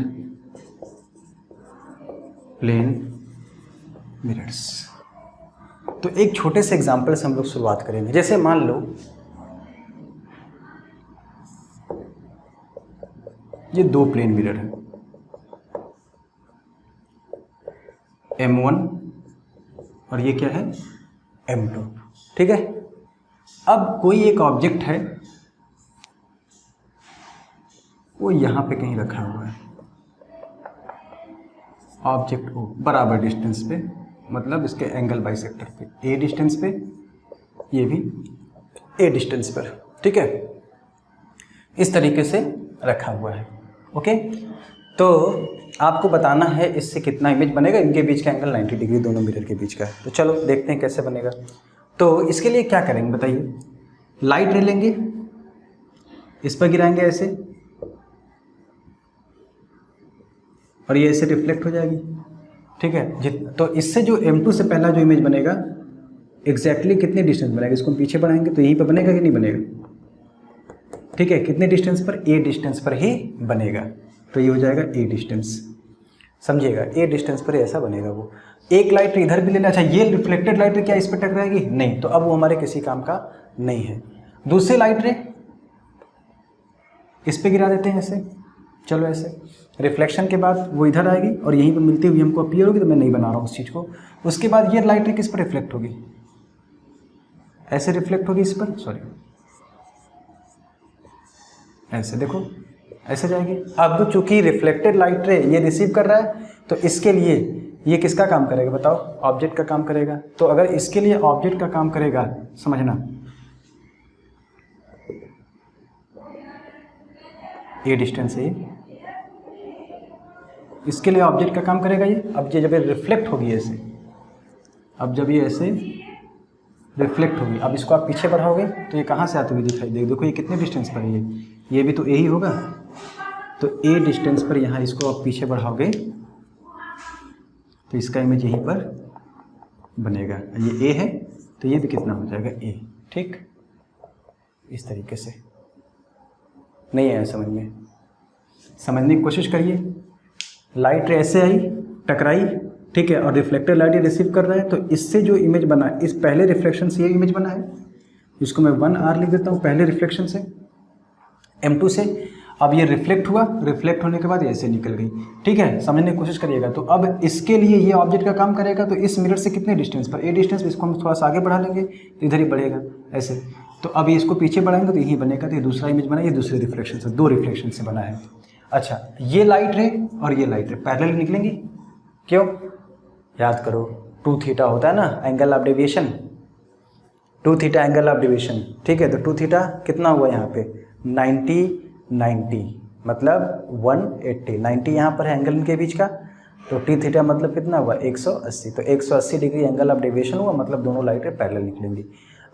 S1: प्लेन मिरर्स। तो एक छोटे से एग्जांपल से हम लोग शुरुआत करेंगे। जैसे मान लो ये दो प्लेन मिरर है, M1 और ये क्या है M2, ठीक है। अब कोई एक ऑब्जेक्ट है वो यहाँ पे कहीं रखा हुआ है, ऑब्जेक्ट O बराबर डिस्टेंस पे, मतलब इसके एंगल बाइसेक्टर पे, A डिस्टेंस पे, ये भी A डिस्टेंस पर, ठीक है, इस तरीके से रखा हुआ है, ओके। तो आपको बताना है इससे कितना इमेज बनेगा, इनके बीच का एंगल 90 डिग्री दोनों मिरर के बीच का है। तो चलो देखते हैं कैसे बनेगा। तो इसके लिए क्या करेंगे बताइए, लाइट ले लेंगे, इस पर गिराएंगे ऐसे, और ये ऐसे रिफ्लेक्ट हो जाएगी, ठीक है। तो इससे जो M2 से पहला जो इमेज बनेगा एग्जैक्टली कितने डिस्टेंस बनेगा, इसको हम पीछे बढ़ाएंगे तो यहीं पर बनेगा कि नहीं बनेगा, ठीक है, कितने डिस्टेंस पर, A डिस्टेंस पर ही बनेगा। तो ये हो जाएगा A डिस्टेंस, समझिएगा, A डिस्टेंस पर ऐसा बनेगा। वो एक लाइट इधर भी लेना, अच्छा ये रिफ्लेक्टेड लाइट रे क्या इस पर टकराएगी, नहीं, तो अब वो हमारे किसी काम का नहीं है। दूसरी लाइट रे इस पर गिरा देते हैं ऐसे, चलो ऐसे, रिफ्लेक्शन के बाद वो इधर आएगी और यहीं पर मिलती हुई हमको अपीयर होगी, तो मैं नहीं बना रहा हूँ उस चीज़ को। उसके बाद ये लाइट रे किस पर रिफ्लेक्ट होगी, ऐसे रिफ्लेक्ट होगी इस पर, सॉरी ऐसे, देखो ऐसे जाएगी। अब चूंकि रिफ्लेक्टेड लाइट रे ये रिसीव कर रहा है तो इसके लिए ये किसका काम करेगा बताओ, ऑब्जेक्ट का काम करेगा। तो अगर इसके लिए ऑब्जेक्ट का काम करेगा, समझना, ये डिस्टेंस है, इसके लिए ऑब्जेक्ट का काम करेगा ये। अब ये जब ये रिफ्लेक्ट होगी ऐसे, अब जब ये ऐसे रिफ्लेक्ट होगी, अब इसको आप पीछे बढ़ाओगे तो ये कहाँ से आते हुए दिखाई देगी, देखो ये कितने डिस्टेंस पर है, ये भी तो A ही होगा। तो A डिस्टेंस पर यहाँ इसको आप पीछे बढ़ाओगे तो इसका इमेज यहीं पर बनेगा, ये A है तो ये भी कितना हो जाएगा A, ठीक, इस तरीके से। नहीं आया समझ में, समझने की कोशिश करिए, लाइट रे ऐसे आई, टकराई, ठीक है, और रिफ्लेक्टेड लाइट ये रिसीव कर रहा है, तो इससे जो इमेज बना है, इस पहले रिफ्लेक्शन से ये इमेज बना है, इसको मैं 1r लिख देता हूँ पहले रिफ्लेक्शन से, M2 से। अब ये रिफ्लेक्ट हुआ, रिफ्लेक्ट होने के बाद ये ऐसे निकल गई, ठीक है, समझने की कोशिश करिएगा। तो अब इसके लिए ये ऑब्जेक्ट का काम करेगा, तो इस मिरर से कितने डिस्टेंस पर, ए डिस्टेंस, इसको हम थोड़ा सा आगे बढ़ा लेंगे तो इधर ही बढ़ेगा ऐसे। तो अब ये इसको पीछे बढ़ाएंगे तो यही बनेगा, तो ये दूसरा इमेज बना, ये दूसरे रिफ्लेक्शन से, 2 रिफ्लेक्शन से बना है। अच्छा, ये लाइट रे और ये लाइट रे पैरेलल निकलेंगी, क्यों, याद करो 2 थीटा होता है ना angle of deviation, 2 theta angle of deviation, ठीक है। तो 2 थीटा कितना हुआ यहाँ पे 90 मतलब 180, 90 यहाँ पर है एंगल इनके बीच का, तो टी थीटा मतलब कितना हुआ 180, तो 180 डिग्री एंगल ऑफ डेविएशन हुआ, मतलब दोनों लाइटें पैरेलल निकलेंगी।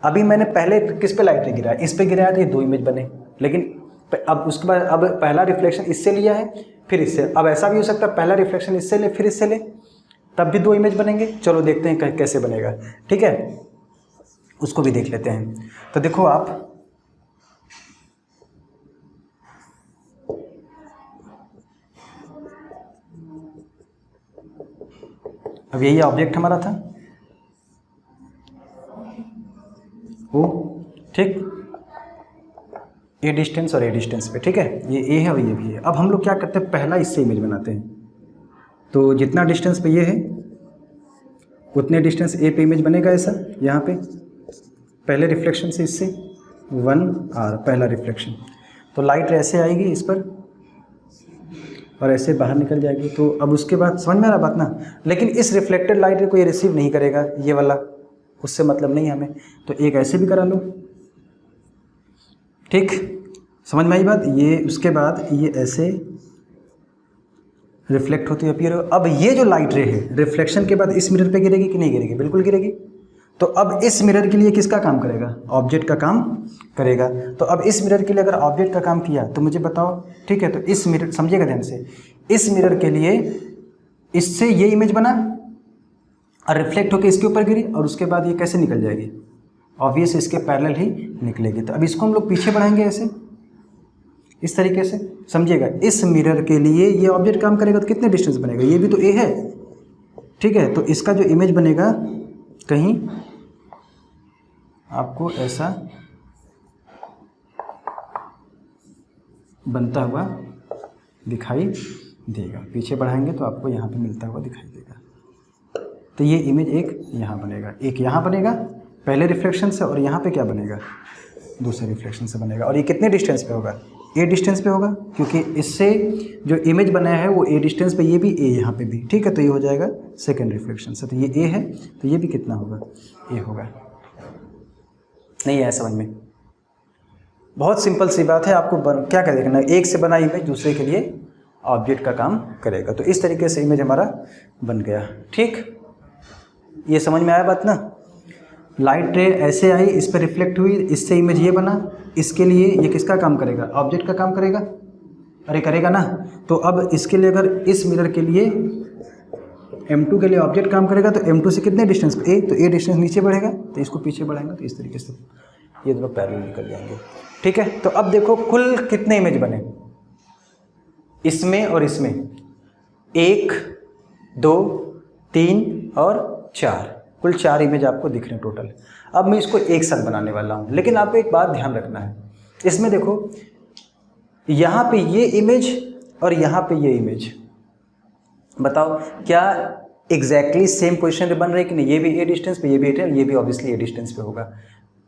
S1: अभी मैंने पहले किस पे लाइटें गिराया, इस पे गिराया तो ये 2 इमेज बने, लेकिन अब उसके बाद अब पहला रिफ्लेक्शन इससे लिया है फिर इससे, अब ऐसा भी हो सकता है पहला रिफ्लेक्शन इससे ले फिर इससे ले, तब भी 2 इमेज बनेंगे। चलो देखते हैं कैसे बनेगा, ठीक है, उसको भी देख लेते हैं। तो देखो आप, अब यही ऑब्जेक्ट हमारा था ओ, ठीक, ए डिस्टेंस और ए डिस्टेंस पे, ठीक है, ये ए है और ये भी है। अब हम लोग क्या करते हैं, पहला इससे इमेज बनाते हैं, तो जितना डिस्टेंस पे ये है उतने डिस्टेंस ए पे इमेज बनेगा ऐसा, यहाँ पे पहले रिफ्लेक्शन से इससे 1r पहला रिफ्लेक्शन, तो लाइट ऐसे आएगी इस पर और ऐसे बाहर निकल जाएगी। तो अब उसके बाद समझ में आ रहा बात ना, लेकिन इस रिफ्लेक्टेड लाइट को ये रिसीव नहीं करेगा, ये वाला, उससे मतलब नहीं हमें, तो एक ऐसे भी करा लो, ठीक, समझ में आई बात। ये उसके बाद ये ऐसे रिफ्लेक्ट होती है अपीयर। अब ये जो लाइट रे है रिफ्लेक्शन के बाद इस मिरर पे गिरेगी कि नहीं गिरेगी, बिल्कुल गिरेगी। तो अब इस मिरर के लिए किसका काम करेगा, ऑब्जेक्ट का काम करेगा। तो अब इस मिरर के लिए अगर ऑब्जेक्ट का काम किया तो मुझे बताओ, ठीक है, तो इस मिरर, समझिएगा ध्यान से, इस मिरर के लिए इससे ये इमेज बना और रिफ्लेक्ट होकर इसके ऊपर गिरी और उसके बाद ये कैसे निकल जाएगी, ऑब्वियस इसके पैरेलल ही निकलेगी। तो अब इसको हम लोग पीछे बढ़ाएंगे ऐसे, इस तरीके से, समझिएगा। इस मिरर के लिए ये ऑब्जेक्ट काम करेगा तो कितने डिस्टेंस बनेगा, ये भी तो ए है, ठीक है। तो इसका जो इमेज बनेगा कहीं आपको ऐसा बनता हुआ दिखाई देगा, पीछे बढ़ाएंगे तो आपको यहाँ पे मिलता हुआ दिखाई देगा। तो ये इमेज एक यहाँ बनेगा, एक यहाँ बनेगा पहले रिफ्लेक्शन से, और यहाँ पे क्या बनेगा, दूसरे रिफ्लेक्शन से बनेगा। और ये कितने डिस्टेंस पे होगा, ए डिस्टेंस पे होगा, क्योंकि इससे जो इमेज बनाया है वो ए डिस्टेंस पे, ये भी ए यहाँ पे भी, ठीक है। तो ये हो जाएगा सेकेंड रिफ्लेक्शन से, तो ये ए है, तो ये भी कितना होगा, ए होगा। नहीं है समझ में, बहुत सिंपल सी बात है। आपको क्या क्या देखना है, एक से बना इमेज दूसरे के लिए ऑब्जेक्ट का काम करेगा। तो इस तरीके से इमेज हमारा बन गया, ठीक, ये समझ में आया बात ना। लाइट रे ऐसे आई, इस पर रिफ्लेक्ट हुई, इससे इमेज ये बना, इसके लिए ये किसका काम करेगा, ऑब्जेक्ट का काम करेगा, अरे करेगा ना। तो अब इसके लिए अगर इस मिरर के लिए M2 के लिए ऑब्जेक्ट काम करेगा तो M2 से कितने डिस्टेंस पे, ए, तो ए डिस्टेंस नीचे बढ़ेगा, तो इसको पीछे बढ़ाएंगे तो इस तरीके से ये दोनों पैरेलल निकल जाएंगे, ठीक है। तो अब देखो कुल कितने इमेज बने, इसमें और इसमें, 1 2 3 और 4, कुल 4 इमेज आपको दिख रहे हैं टोटल। अब मैं इसको एक साथ बनाने वाला हूँ, लेकिन आपको एक बात ध्यान रखना है, इसमें देखो यहाँ पे ये इमेज और यहाँ पे ये इमेज, बताओ क्या एग्जैक्टली सेम पोजीशन पे बन रहे हैं कि नहीं। ये भी ए डिस्टेंस पे, ये भी ये भी ऑब्वियसली ए डिस्टेंस पे होगा,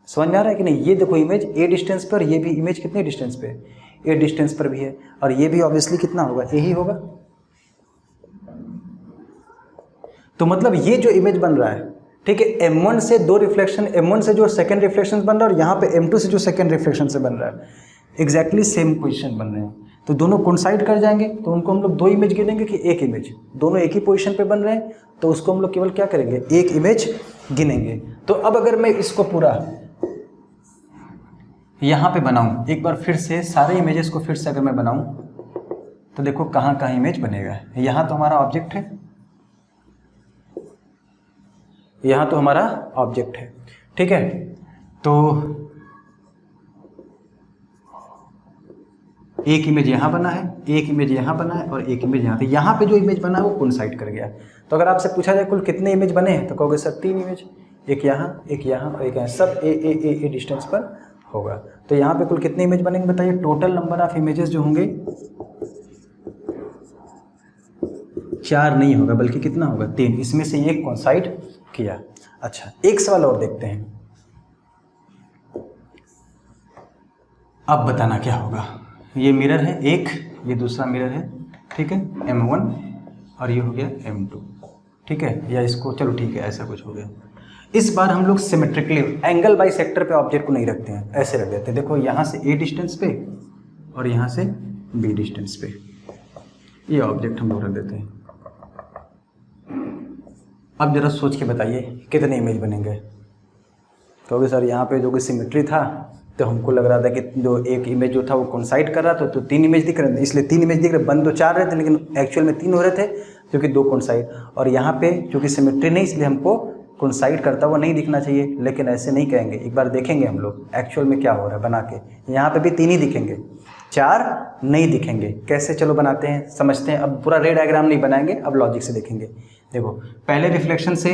S1: समझ में आ रहा है कि नहीं। ये देखो इमेज ए डिस्टेंस पर, ये भी इमेज कितने डिस्टेंस पे, ए डिस्टेंस पर भी है, और ये भी ऑब्वियसली कितना होगा, ए ही होगा। तो मतलब ये जो इमेज बन रहा है, ठीक है, M1 से 2 रिफ्लेक्शन, M1 से जो सेकेंड रिफ्लेक्शन बन रहा है और यहाँ पे M2 से जो सेकेंड रिफ्लेक्शन से बन रहा है, एग्जैक्टली सेम पोजीशन बन रहे हैं। तो दोनों कोइंसाइड कर जाएंगे, तो उनको हम लोग 2 इमेज गिनेंगे कि एक इमेज, दोनों एक ही पोजीशन पे बन रहे हैं, तो उसको हम लोग केवल क्या करेंगे, एक इमेज गिनेंगे। तो अब अगर मैं इसको पूरा यहाँ पे बनाऊँ, एक बार फिर से सारे इमेजेस को फिर से अगर मैं बनाऊँ, तो देखो कहाँ कहाँ इमेज बनेगा। यहाँ तो हमारा ऑब्जेक्ट है, यहाँ तो हमारा ऑब्जेक्ट है, ठीक है। तो एक इमेज यहाँ बना है, एक इमेज यहाँ बना है और एक इमेज यहाँ। तो यहाँ पे जो इमेज बना है वो कोइंसाइड कर गया। तो अगर आपसे पूछा जाए कुल कितने इमेज बने हैं तो कहोगे सर 3 इमेज, एक यहाँ और एक यहाँ, सब ए डिस्टेंस पर होगा। तो यहाँ पे कुल कितने इमेज बनेंगे बताइए? टोटल नंबर ऑफ इमेजेस जो होंगे 4 नहीं होगा बल्कि कितना होगा? 3। इसमें से एक कोइंसाइड किया। अच्छा, एक सवाल और देखते हैं, अब बताना क्या होगा। ये मिरर है एक, ये दूसरा मिरर है, ठीक है, M1 और ये हो गया M2, ठीक है, या इसको चलो ठीक है ऐसा कुछ हो गया। इस बार हम लोग सिमेट्रिकली एंगल बाई सेक्टर पे ऑब्जेक्ट को नहीं रखते हैं, ऐसे रख देते हैं। देखो यहाँ से A डिस्टेंस पे और यहाँ से B डिस्टेंस पे ये ऑब्जेक्ट हम लोग रख देते हैं। अब जरा सोच के बताइए कितने इमेज बनेंगे? क्योंकि सर यहाँ पे जो कि सिमेट्री था तो हमको लग रहा था कि जो एक इमेज जो था वो कोइंसाइड कर रहा था, तो 3 इमेज दिख रहे थे, इसलिए 3 इमेज दिख रहे। बन तो 4 रहे थे लेकिन एक्चुअल में 3 हो रहे थे क्योंकि 2 कोइंसाइड। और यहाँ पे क्योंकि सिमेट्री नहीं इसलिए हमको कोइंसाइड करता हुआ नहीं दिखना चाहिए, लेकिन ऐसे नहीं कहेंगे, एक बार देखेंगे हम लोग एक्चुअल में क्या हो रहा है बना के। यहाँ पे भी 3 ही दिखेंगे, 4 नहीं दिखेंगे। कैसे? चलो बनाते हैं, समझते हैं। अब पूरा रे डायग्राम नहीं बनाएंगे, अब लॉजिक से देखेंगे। देखो पहले रिफ्लेक्शन से,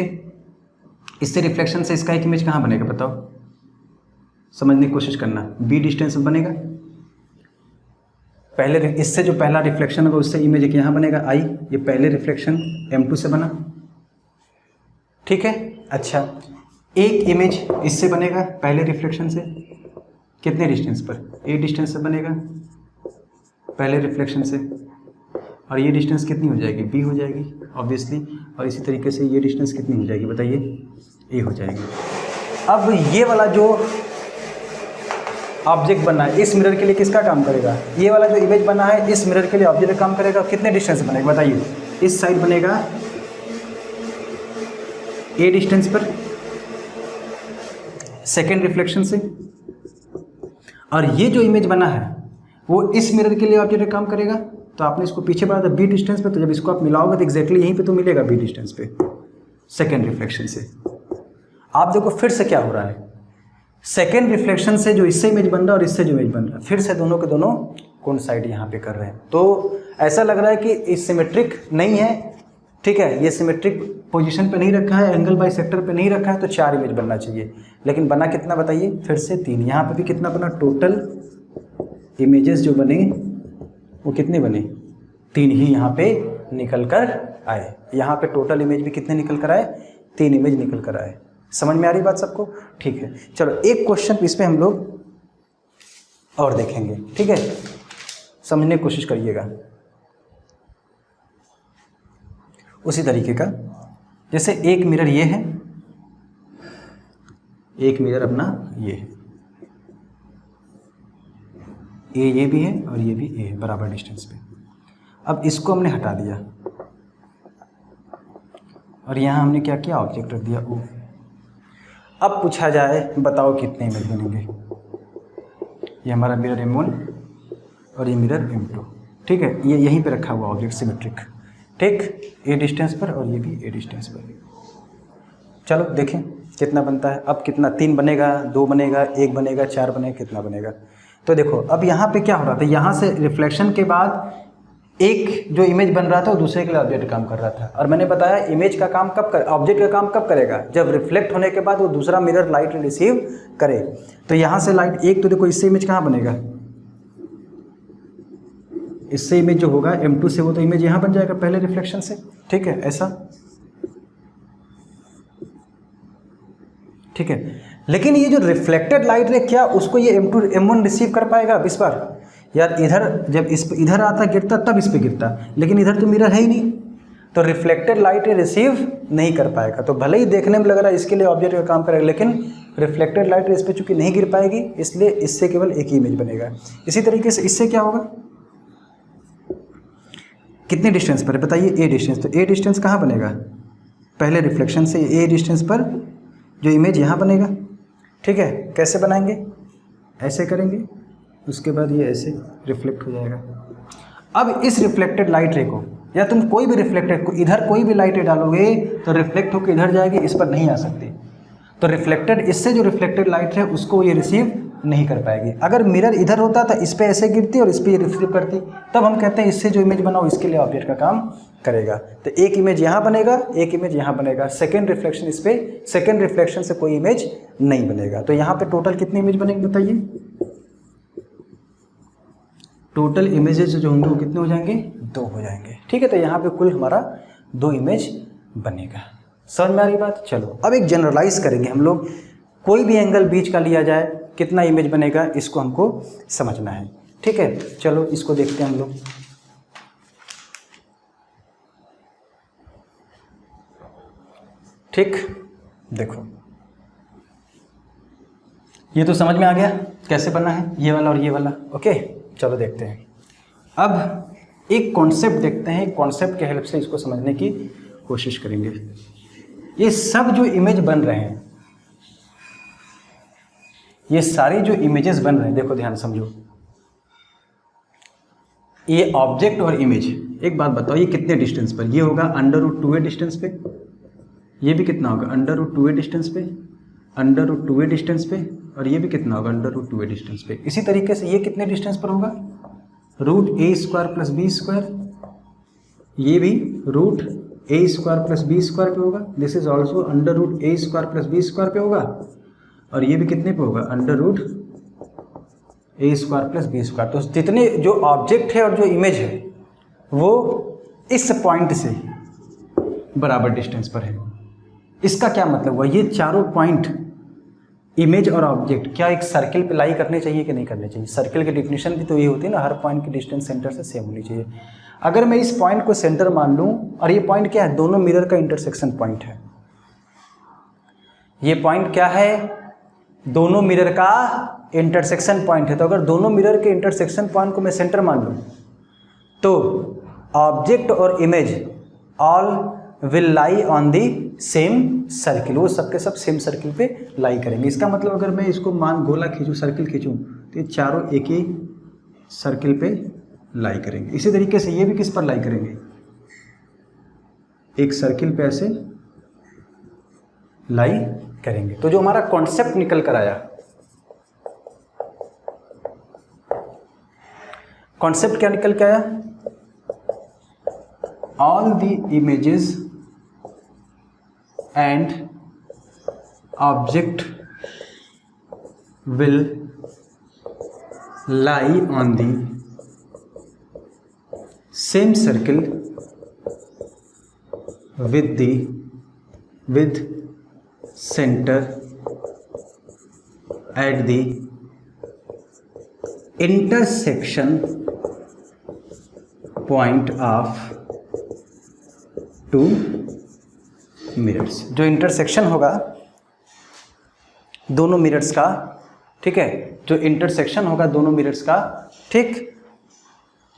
S1: इससे रिफ्लेक्शन से इसका एक इमेज कहाँ बनेगा बताओ? समझने की कोशिश करना। B डिस्टेंस में बनेगा पहले, इससे जो पहला रिफ्लेक्शन होगा उससे इमेज एक यहाँ बनेगा I। ये पहले रिफ्लेक्शन M2 से बना, ठीक है। अच्छा, एक इमेज इससे बनेगा पहले रिफ्लेक्शन से, कितने डिस्टेंस पर? A डिस्टेंस से बनेगा पहले रिफ्लेक्शन से, और ये डिस्टेंस कितनी हो जाएगी? B हो जाएगी ऑब्वियसली। और इसी तरीके से ये डिस्टेंस कितनी हो जाएगी बताइए? A हो जाएगी। अब ये वाला जो ऑब्जेक्ट बना है इस मिरर के लिए किसका काम करेगा? ये वाला जो इमेज बना है इस मिरर के लिए ऑब्जेक्ट काम करेगा। कितने डिस्टेंस से बनेगा बताइए? इस साइड बनेगा A डिस्टेंस पर सेकेंड रिफ्लेक्शन से, और ये जो इमेज बना है वो इस मिरर के लिए ऑब्जेक्ट काम करेगा। तो आपने इसको पीछे बढ़ा था B डिस्टेंस पे, तो जब इसको आप मिलाओगे तो एग्जैक्टली यहीं पे तो मिलेगा B डिस्टेंस पे सेकेंड रिफ्लेक्शन से। आप देखो फिर से क्या हो रहा है, सेकेंड रिफ्लेक्शन से जो इससे इमेज बन रहा है और इससे जो इमेज बन रहा है फिर से दोनों के दोनों कोइंसाइड यहाँ पे कर रहे हैं। तो ऐसा लग रहा है कि ये सिमेट्रिक नहीं है, ठीक है, ये सिमेट्रिक पोजीशन पे नहीं रखा है, एंगल बाई सेक्टर पे नहीं रखा है, तो 4 इमेज बनना चाहिए। लेकिन बना कितना बताइए? फिर से 3। यहाँ पे भी कितना बना? टोटल इमेजेस जो बने वो कितने बने? 3 ही यहाँ पे निकल कर आए। यहाँ पे टोटल इमेज भी कितने निकल कर आए? 3 इमेज निकल कर आए। समझ में आ रही बात सबको? ठीक है, चलो एक क्वेश्चन इस पे हम लोग और देखेंगे, ठीक है, समझने की कोशिश करिएगा। उसी तरीके का जैसे एक मिरर ये है, एक मिरर अपना ये है, ये भी है और ये भी ए है बराबर डिस्टेंस पे। अब इसको हमने हटा दिया और यहाँ हमने क्या किया? ऑब्जेक्ट रख दिया O। अब पूछा जाए बताओ कितने इमेज बनेंगे? ये हमारा मिरर M1 और ये मिरर M2, ठीक है, ये यहीं पे रखा हुआ ऑब्जेक्ट सिमेट्रिक, ठीक, A डिस्टेंस पर और ये भी A डिस्टेंस पर। चलो देखें कितना बनता है। अब कितना? 3 बनेगा, 2 बनेगा, 1 बनेगा, 4 बनेगा, कितना बनेगा? तो देखो अब यहाँ पे क्या हो रहा था, यहाँ से रिफ्लेक्शन के बाद एक जो इमेज बन रहा था वो दूसरे के लिए ऑब्जेक्ट काम कर रहा था। और मैंने बताया इमेज का काम कब कर, ऑब्जेक्ट का काम कब करेगा? जब रिफ्लेक्ट होने के बाद वो दूसरा मिरर लाइट रिसीव करे। तो यहाँ से लाइट एक, तो देखो इससे इमेज कहाँ बनेगा? इससे इमेज जो होगा M2 से वो तो इमेज यहाँ बन जाएगा पहले रिफ्लेक्शन से, ठीक है, ऐसा, ठीक है। लेकिन ये जो रिफ्लेक्टेड लाइट है क्या उसको ये M2 M1 रिसीव कर पाएगा? अब इस बार यार इधर जब इस पर इधर आता गिरता तब इस पे गिरता, लेकिन इधर तो मिरर है ही नहीं, तो रिफ्लेक्टेड लाइट रिसीव नहीं कर पाएगा। तो भले ही देखने में लग रहा है इसके लिए ऑब्जेक्ट का काम करेगा, लेकिन रिफ्लेक्टेड लाइट इस पर चूंकि नहीं गिर पाएगी इसलिए इससे केवल एक ही इमेज बनेगा। इसी तरीके से इससे क्या होगा? कितने डिस्टेंस पर बताइए? A distance. तो A डिस्टेंस कहाँ बनेगा? पहले रिफ्लेक्शन से A डिस्टेंस पर जो इमेज यहाँ बनेगा, ठीक है। कैसे बनाएंगे? ऐसे करेंगे, उसके बाद ये ऐसे रिफ्लेक्ट हो जाएगा। अब इस रिफ्लेक्टेड लाइट रे को, या तुम कोई भी रिफ्लेक्टेड को इधर कोई भी लाइट रे डालोगे तो रिफ्लेक्ट होकर इधर जाएगी, इस पर नहीं आ सकती। तो रिफ्लेक्टेड, इससे जो रिफ्लेक्टेड लाइट है उसको ये रिसीव नहीं कर पाएगी। अगर मिरर इधर होता तो इस पे ऐसे गिरती और इस पे रिफ्लेक्ट करती, तब हम कहते हैं इससे जो इमेज बनाओ इसके लिए ऑब्जेक्ट का काम करेगा। तो एक इमेज यहाँ बनेगा, एक इमेज यहाँ बनेगा, सेकेंड रिफ्लेक्शन इस पे, सेकेंड रिफ्लेक्शन से कोई इमेज नहीं बनेगा। तो यहाँ पे टोटल कितनी इमेज बनेगी बताइए? टोटल इमेजेस जो होंगे वो कितने हो जाएंगे? 2 हो जाएंगे। ठीक है, तो यहाँ पे कुल हमारा 2 इमेज बनेगा। समझ में आ रही बात? चलो अब एक जनरलाइज करेंगे हम लोग, कोई भी एंगल बीच का लिया जाए कितना इमेज बनेगा इसको हमको समझना है। ठीक है, चलो इसको देखते हैं हम लोग। ठीक, देखो ये तो समझ में आ गया कैसे बनना है, ये वाला और ये वाला। ओके, चलो देखते हैं। अब एक कॉन्सेप्ट देखते हैं, एक कॉन्सेप्ट के हेल्प से इसको समझने की कोशिश करेंगे। ये सब जो इमेज बन रहे हैं, ये सारी जो इमेजेस बन रहे हैं, देखो ध्यान समझो, ये ऑब्जेक्ट और इमेज, एक बात बताओ ये कितने डिस्टेंस पर? ये होगा √2a डिस्टेंस पे, ये भी कितना होगा √2a डिस्टेंस पे, √2a डिस्टेंस पे, और ये भी कितना होगा √2a डिस्टेंस पे। इसी तरीके से ये कितने डिस्टेंस पर होगा? √a² + b², ये भी √a² + b² पे होगा। This is also √a² + b² पे होगा, और ये भी कितने पे होगा √a² + b²। तो जितने जो ऑब्जेक्ट है और जो इमेज है वो इस पॉइंट से बराबर डिस्टेंस पर है। इसका क्या मतलब हुआ? ये चारों पॉइंट इमेज और ऑब्जेक्ट क्या एक सर्किल पे लाई करने चाहिए कि नहीं करने चाहिए? सर्किल की डिफिनेशन भी तो ये होती है ना, हर पॉइंट की डिस्टेंस सेंटर से सेम होनी चाहिए। अगर मैं इस पॉइंट को सेंटर मान लूँ, और ये पॉइंट क्या है? दोनों मिरर का इंटरसेक्शन पॉइंट है। ये पॉइंट क्या है? दोनों मिरर का इंटरसेक्शन पॉइंट है। तो अगर दोनों मिरर के इंटरसेक्शन पॉइंट को मैं सेंटर मान लूँ तो ऑब्जेक्ट और image all will lie on the same circle, वो सबके सब सेम सर्किल पे लाई करेंगे। इसका मतलब अगर मैं इसको मान गोला खींचूँ, सर्किल खींचूँ, तो ये चारों एक ही सर्किल पे लाई करेंगे। इसी तरीके से ये भी किस पर लाई करेंगे? एक सर्किल पे ऐसे लाई करेंगे। तो जो हमारा कॉन्सेप्ट निकल कर आया, कॉन्सेप्ट क्या निकल के आया? All the images and object will lie on the same circle with center at the intersection point of two mirrors. जो इंटरसेक्शन होगा दोनों मिरर्स का, ठीक है, जो इंटरसेक्शन होगा दोनों मिरर्स का, ठीक,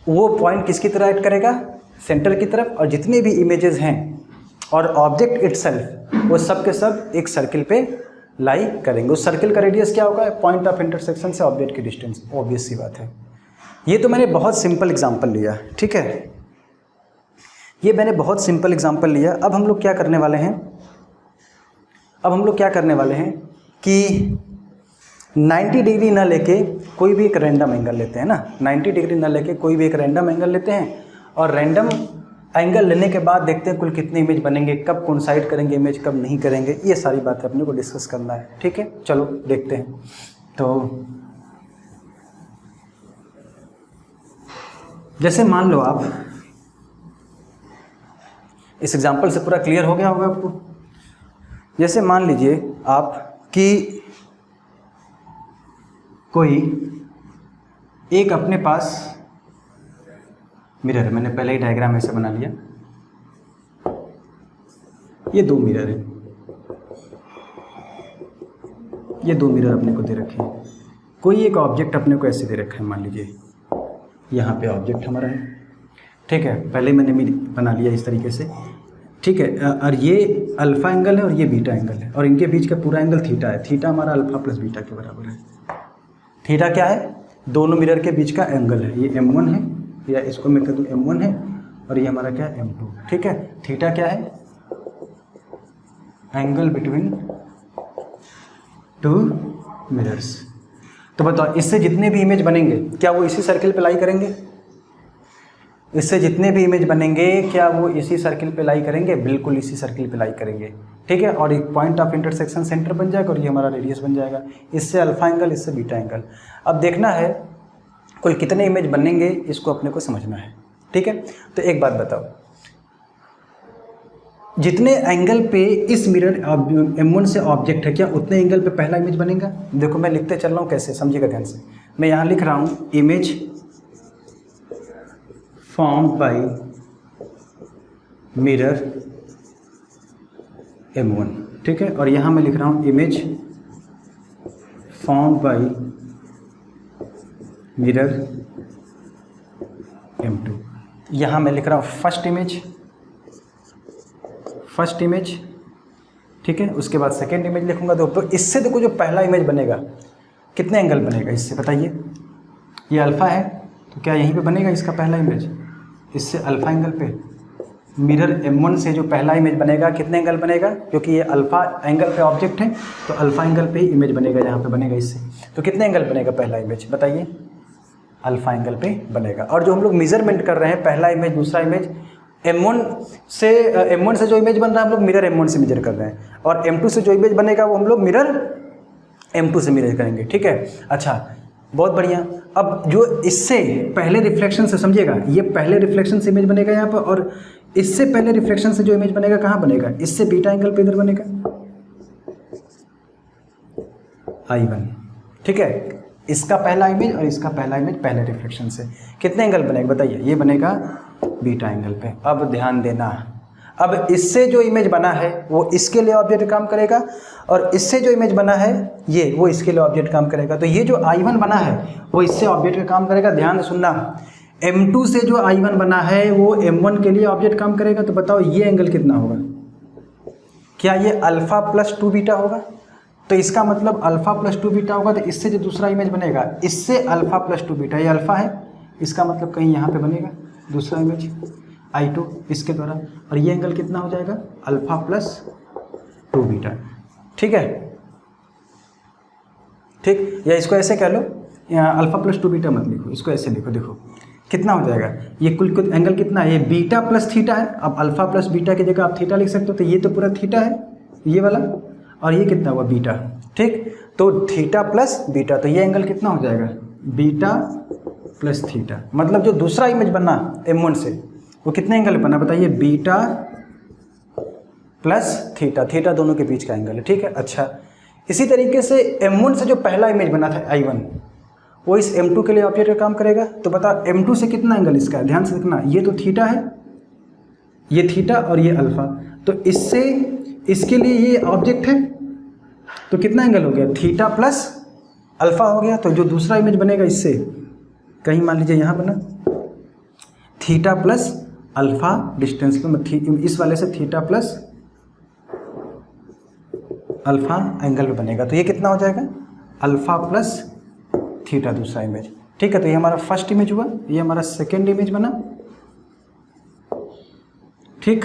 S1: वो पॉइंट किसकी तरह एक्ट करेगा? सेंटर की तरफ। और जितने भी इमेजेस हैं और ऑब्जेक्ट इटसेल्फ, वो सब के सब एक सर्किल पे लाई करेंगे। उस सर्किल का रेडियस क्या होगा? पॉइंट ऑफ इंटरसेक्शन से ऑब्जेक्ट की डिस्टेंस। ऑब्वियस सी बात है। ये तो मैंने बहुत सिंपल एग्जाम्पल लिया, ठीक है, ये मैंने बहुत सिंपल एग्जांपल लिया। अब हम लोग क्या करने वाले हैं? अब हम लोग क्या करने वाले हैं कि 90 डिग्री ना लेके कोई भी एक रैंडम एंगल लेते हैं ना, 90 डिग्री ना लेके कोई भी एक रैंडम एंगल लेते हैं, और रैंडम एंगल लेने के बाद देखते हैं कुल कितने इमेज बनेंगे, कब कोइंसाइड करेंगे इमेज, कब नहीं करेंगे। ये सारी बातें अपने को डिस्कस करना है, ठीक है। चलो देखते हैं। तो जैसे मान लो आप, इस एग्जाम्पल से पूरा क्लियर हो गया होगा आपको। जैसे मान लीजिए आप कि कोई एक अपने पास मिरर, मैंने पहले ही डायग्राम ऐसे बना लिया, ये 2 मिरर है, ये 2 मिरर अपने को दे रखे हैं। कोई एक ऑब्जेक्ट अपने को ऐसे दे रखा है, मान लीजिए यहाँ पे ऑब्जेक्ट हमारा है, ठीक है, पहले मैंने बना लिया इस तरीके से, ठीक है। और ये अल्फ़ा एंगल है और ये बीटा एंगल है, और इनके बीच का पूरा एंगल थीटा है। थीटा हमारा अल्फ़ा प्लस बीटा के बराबर है। थीटा क्या है? दोनों मिरर के बीच का एंगल है। ये m1 है, या इसको मैं कह दूँ m1 है, और ये हमारा क्या है? m2, ठीक है। थीटा क्या है? Angle between 2 mirrors. तो बताओ इससे जितने भी इमेज बनेंगे क्या वो इसी सर्किल पे लाई करेंगे? इससे जितने भी इमेज बनेंगे क्या वो इसी सर्किल पे लाई करेंगे? बिल्कुल इसी सर्किल पे लाई करेंगे, ठीक है। और एक पॉइंट ऑफ इंटरसेक्शन सेंटर बन जाएगा और ये हमारा रेडियस बन जाएगा। इससे अल्फा एंगल, इससे बीटा एंगल। अब देखना है कुल कितने इमेज बनेंगे, इसको अपने को समझना है, ठीक है। तो एक बात बताओ, जितने एंगल पे इस मिरर M1 से ऑब्जेक्ट है क्या उतने एंगल पे पहला इमेज बनेगा? देखो मैं लिखते चल रहा हूँ, कैसे समझिएगा ध्यान से। मैं यहाँ लिख रहा हूँ image formed by mirror M1, ठीक है। और यहाँ मैं लिख रहा हूँ image formed by mirror M2। यहाँ मैं लिख रहा हूँ फर्स्ट इमेज, ठीक है। उसके बाद सेकेंड इमेज लिखूंगा। तो इससे देखो जो पहला इमेज बनेगा कितने एंगल बनेगा इससे बताइए? ये अल्फ़ा है तो क्या यहीं पे बनेगा इसका पहला इमेज? इससे अल्फ़ा एंगल पे मिरर M1 से जो पहला इमेज बनेगा कितने एंगल बनेगा? क्योंकि ये अल्फ़ा एंगल पे ऑब्जेक्ट है तो अल्फ़ा एंगल पे ही इमेज बनेगा, यहाँ पे बनेगा इससे। तो कितने एंगल बनेगा पहला इमेज बताइए? अल्फ़ा एंगल पे बनेगा। और जो हम लोग मेजरमेंट कर रहे हैं पहला इमेज दूसरा इमेज, M1 से जो इमेज बन रहा है हम लोग मिरर M1 से मेजर कर रहे हैं, और M2 से जो इमेज बनेगा वो हम लोग मिरर M2 से मेजर करेंगे, ठीक है। अच्छा बहुत बढ़िया। अब जो इससे पहले रिफ्लेक्शन से, समझिएगा, ये पहले रिफ्लेक्शन से इमेज बनेगा यहाँ पर, और इससे पहले रिफ्लेक्शन से जो इमेज बनेगा कहाँ बनेगा? इससे बीटा एंगल पे इधर बनेगा I1, ठीक है। इसका पहला इमेज और इसका पहला इमेज पहले रिफ्लेक्शन से कितने एंगल बनेगा बताइए? ये बनेगा बीटा एंगल पे। अब ध्यान देना, अब इससे जो इमेज बना है वो इसके लिए ऑब्जेक्ट काम करेगा, और इससे जो इमेज बना है ये वो इसके लिए ऑब्जेक्ट काम करेगा। तो ये जो I1 बना है वो इससे ऑब्जेक्ट का काम करेगा। ध्यान से सुनना, M2 से जो I1 बना है वो M1 के लिए ऑब्जेक्ट काम करेगा। तो बताओ ये एंगल कितना होगा? क्या ये अल्फ़ा प्लस 2 बीटा होगा? तो इसका मतलब अल्फ़ा प्लस 2 बीटा होगा। तो इससे जो दूसरा इमेज बनेगा इससे अल्फ़ा प्लस 2 बीटा, ये अल्फ़ा है, इसका मतलब कहीं यहाँ पे बनेगा दूसरा इमेज I2 इसके द्वारा, और ये एंगल कितना हो जाएगा? अल्फ़ा प्लस 2 बीटा, ठीक है। ठीक, या इसको ऐसे कह लो, अल्फ़ा प्लस 2 बीटा मत लिखो, इसको ऐसे लिखो। देखो कितना हो जाएगा, ये कुल एंगल कितना है? ये बीटा प्लस थीटा है। अब अल्फ़ा प्लस बीटा की जगह आप थीटा लिख सकते हो, तो ये तो पूरा थीटा है ये वाला, और ये कितना हुआ? बीटा, ठीक। तो थीटा प्लस बीटा, तो ये एंगल कितना हो जाएगा? Beta plus theta. मतलब जो दूसरा इमेज बना M1 से वो कितने एंगल बना बताइए? बीटा प्लस थीटा, थीटा दोनों के बीच का एंगल है, ठीक है। अच्छा, इसी तरीके से M1 से जो पहला इमेज बना था I1 वो इस M2 के लिए ऑब्जेक्ट का काम करेगा। तो बता M2 से कितना एंगल इसका है? ध्यान से देखना, ये तो थीटा है, ये थीटा और ये अल्फ़ा, तो इससे इसके लिए ये ऑब्जेक्ट है, तो कितना एंगल हो गया? थीटा प्लस अल्फ़ा हो गया। तो जो दूसरा इमेज बनेगा इससे, कहीं मान लीजिए यहाँ बना थीटा प्लस अल्फ़ा डिस्टेंस पे, इस वाले से थीटा प्लस अल्फ़ा एंगल पे बनेगा। तो ये कितना हो जाएगा? अल्फ़ा प्लस थीटा दूसरा इमेज, ठीक है। तो ये हमारा फर्स्ट इमेज हुआ, ये हमारा सेकेंड इमेज बना, ठीक।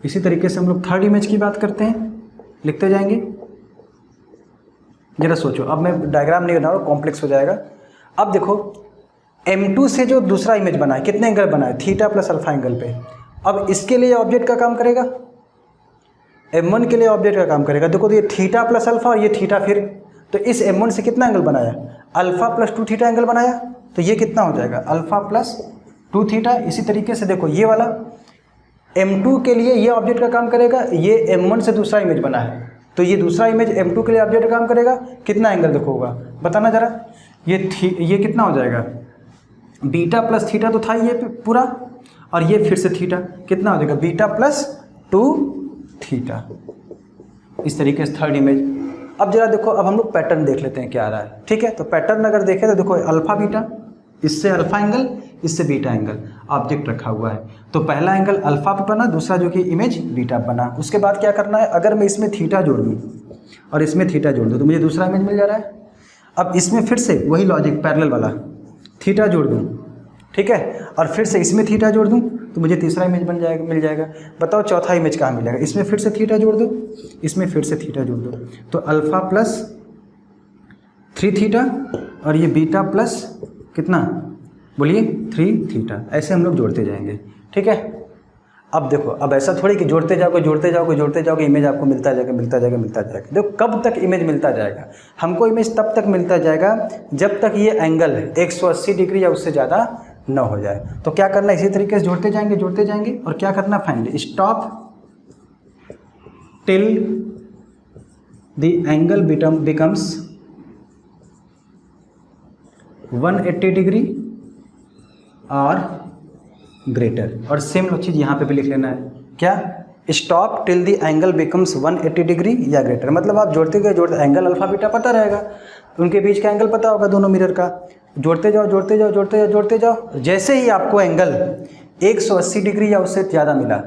S1: इसी तरीके से हम लोग थर्ड इमेज की बात करते हैं, लिखते जाएंगे। जरा सोचो, अब मैं डायग्राम नहीं बना रहा, कॉम्प्लेक्स हो जाएगा। अब देखो M2 से जो दूसरा इमेज बना है कितने एंगल बना है? थीटा प्लस अल्फा एंगल पे। अब इसके लिए ऑब्जेक्ट का काम करेगा, M1 के लिए ऑब्जेक्ट का काम करेगा। देखो तो ये थीटा प्लस अल्फा और ये थीटा, फिर तो इस M1 से कितना एंगल बनाया? अल्फा प्लस 2 थीटा एंगल बनाया। तो ये कितना हो जाएगा? Alpha plus 2 theta. इसी तरीके से देखो ये वाला M2 के लिए ये ऑब्जेक्ट का काम करेगा, ये M1 से दूसरा इमेज बना है तो ये दूसरा इमेज M2 के लिए ऑब्जेक्ट का काम करेगा। कितना एंगल देखो होगा बताना जरा? ये कितना हो जाएगा? बीटा प्लस थीटा तो था ये पूरा, और ये फिर से थीटा, कितना हो जाएगा? Beta plus 2 theta. इस तरीके से थर्ड इमेज। अब जरा देखो, अब हम लोग पैटर्न देख लेते हैं क्या आ रहा है, ठीक है। तो पैटर्न अगर देखें तो देखो अल्फा बीटा, इससे अल्फा एंगल, इससे बीटा एंगल ऑब्जेक्ट रखा हुआ है। तो पहला एंगल अल्फा पे बना, दूसरा जो कि इमेज बीटा बना। उसके बाद क्या करना है? अगर मैं इसमें थीटा जोड़ दूँ और इसमें थीटा जोड़ दूँ तो मुझे दूसरा इमेज मिल जा रहा है। अब इसमें फिर से वही लॉजिक पैरेलल वाला, थीटा जोड़ दूँ, ठीक है, और फिर से इसमें थीटा जोड़ दूँ तो मुझे तीसरा इमेज मिल जाएगा। बताओ चौथा इमेज कहाँ मिलेगा? इसमें फिर से थीटा जोड़ दो, इसमें फिर से थीटा जोड़ दो, तो अल्फा प्लस 3 थीटा और ये बीटा प्लस कितना, बोलिए 3 थीटा। ऐसे हम लोग जोड़ते जाएंगे, ठीक है। अब देखो, अब ऐसा थोड़ी कि जोड़ते जाओगे इमेज आपको मिलता जाएगा। देखो कब तक इमेज मिलता जाएगा, हमको इमेज तब तक मिलता जाएगा जब तक ये एंगल 180 डिग्री या उससे ज़्यादा न हो जाए। तो क्या करना, इसी तरीके से जोड़ते जाएंगे और क्या करना, finally stop till the angle becomes 180 degree और ग्रेटर। और सेम चीज़ यहाँ पे भी लिख लेना है, क्या, stop till the angle becomes 180 degree या ग्रेटर। मतलब आप जोड़ते एंगल अल्फा बीटा पता रहेगा, उनके बीच का एंगल पता होगा दोनों मिरर का। जोड़ते जाओ, जैसे ही आपको एंगल 180 डिग्री या उससे ज़्यादा मिला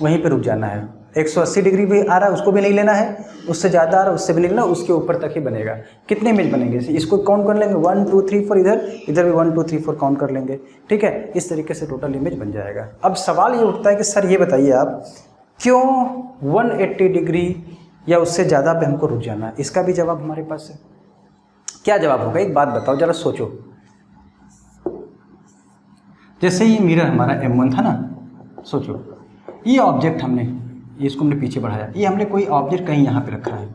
S1: वहीं पे रुक जाना है। 180 डिग्री भी आ रहा है उसको भी नहीं लेना है, उससे ज़्यादा आ रहा है उससे भी नहीं लेना, उसके ऊपर तक ही बनेगा। कितने इमेज बनेंगे इसको काउंट कर लेंगे, 1 2 3 4, इधर भी 1 2 3 4 काउंट कर लेंगे, ठीक है। इस तरीके से टोटल इमेज बन जाएगा। अब सवाल ये उठता है कि सर ये बताइए आप, क्यों 180 डिग्री या उससे ज़्यादा पे हमको रुक जाना है? इसका भी जवाब हमारे पास है। क्या जवाब होगा, एक बात बताओ जरा सोचो। जैसे ये मिरर हमारा M1 था ना, सोचो ये ऑब्जेक्ट इसको हमने पीछे बढ़ाया, ये हमने कोई ऑब्जेक्ट कहीं यहाँ पे रखा है,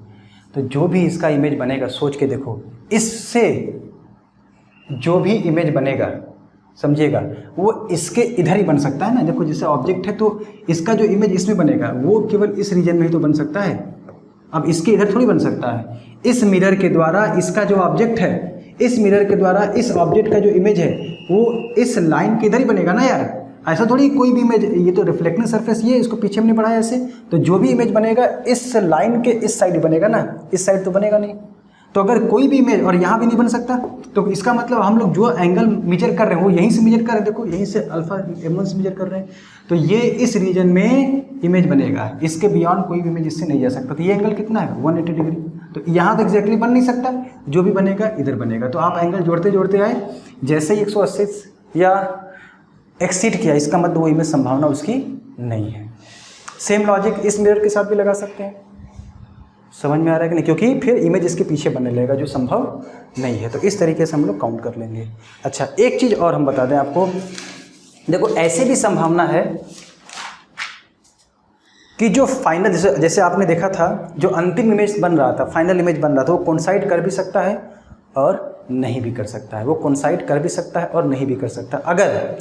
S1: तो जो भी इसका इमेज बनेगा, सोच के देखो, इससे जो भी इमेज बनेगा, समझिएगा, वो इसके इधर ही बन सकता है ना। देखो जैसे ऑब्जेक्ट है तो इसका जो इमेज इसमें बनेगा वो केवल इस रीजन में ही तो बन सकता है, अब इसके इधर थोड़ी बन सकता है। इस मिरर के द्वारा इसका जो ऑब्जेक्ट है, इस मिरर के द्वारा इस ऑब्जेक्ट का जो इमेज है वो इस लाइन के इधर ही बनेगा ना यार। ऐसा थोड़ी कोई भी इमेज, ये तो रिफ्लेक्टिंग सरफेस, ये इसको पीछे हमने बढ़ाया ऐसे, तो जो भी इमेज बनेगा इस लाइन के इस साइड ही बनेगा ना, इस साइड तो बनेगा नहीं। तो अगर कोई भी इमेज और यहाँ भी नहीं बन सकता, तो इसका मतलब हम लोग जो एंगल मेजर कर रहे हैं वो यहीं से मेजर कर रहे हैं। देखो यहीं से अल्फा M1 से मेजर कर रहे हैं, तो ये इस रीजन में इमेज बनेगा, इसके बियॉन्ड कोई भी इमेज इससे नहीं जा सकता। तो ये एंगल कितना है, 180 डिग्री। तो यहाँ तो एग्जैक्टली बन नहीं सकता, जो भी बनेगा इधर बनेगा। तो आप एंगल जोड़ते आए, जैसे ही 180 या एक्सीड किया, इसका मतलब वो इमेज संभावना उसकी नहीं है। सेम लॉजिक इस मिरर के साथ भी लगा सकते हैं। समझ में आ रहा है कि नहीं, क्योंकि फिर इमेज इसके पीछे बनने लगेगा जो संभव नहीं है। तो इस तरीके से हम लोग काउंट कर लेंगे। अच्छा, एक चीज़ और हम बता दें आपको, देखो ऐसे भी संभावना है कि जो फाइनल, जैसे आपने देखा था जो अंतिम इमेज बन रहा था, फाइनल इमेज बन रहा था, वो कोइंसाइड कर भी सकता है और नहीं भी कर सकता है। वो कोइंसाइड कर भी सकता है और नहीं भी कर सकता। अगर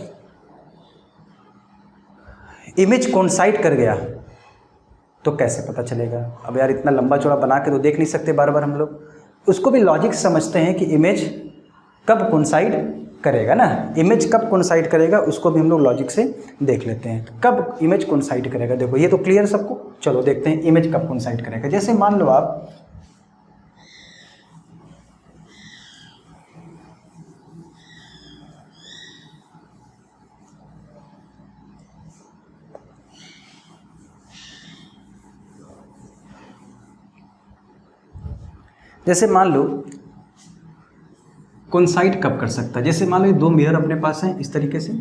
S1: इमेज कोइंसाइड कर गया तो कैसे पता चलेगा? अब यार इतना लंबा चौड़ा बना के तो देख नहीं सकते बार बार हम लोग, उसको भी लॉजिक समझते हैं कि इमेज कब कोइंसाइड करेगा ना। इमेज कब कोइंसाइड करेगा उसको भी हम लोग लॉजिक से देख लेते हैं। कब इमेज कोइंसाइड करेगा, देखो ये तो क्लियर सबको। चलो देखते हैं इमेज कब कोइंसाइड करेगा। जैसे मान लो आप कोइंसाइड कब कर सकता है, जैसे मान लो दो मिरर अपने पास हैं इस तरीके से,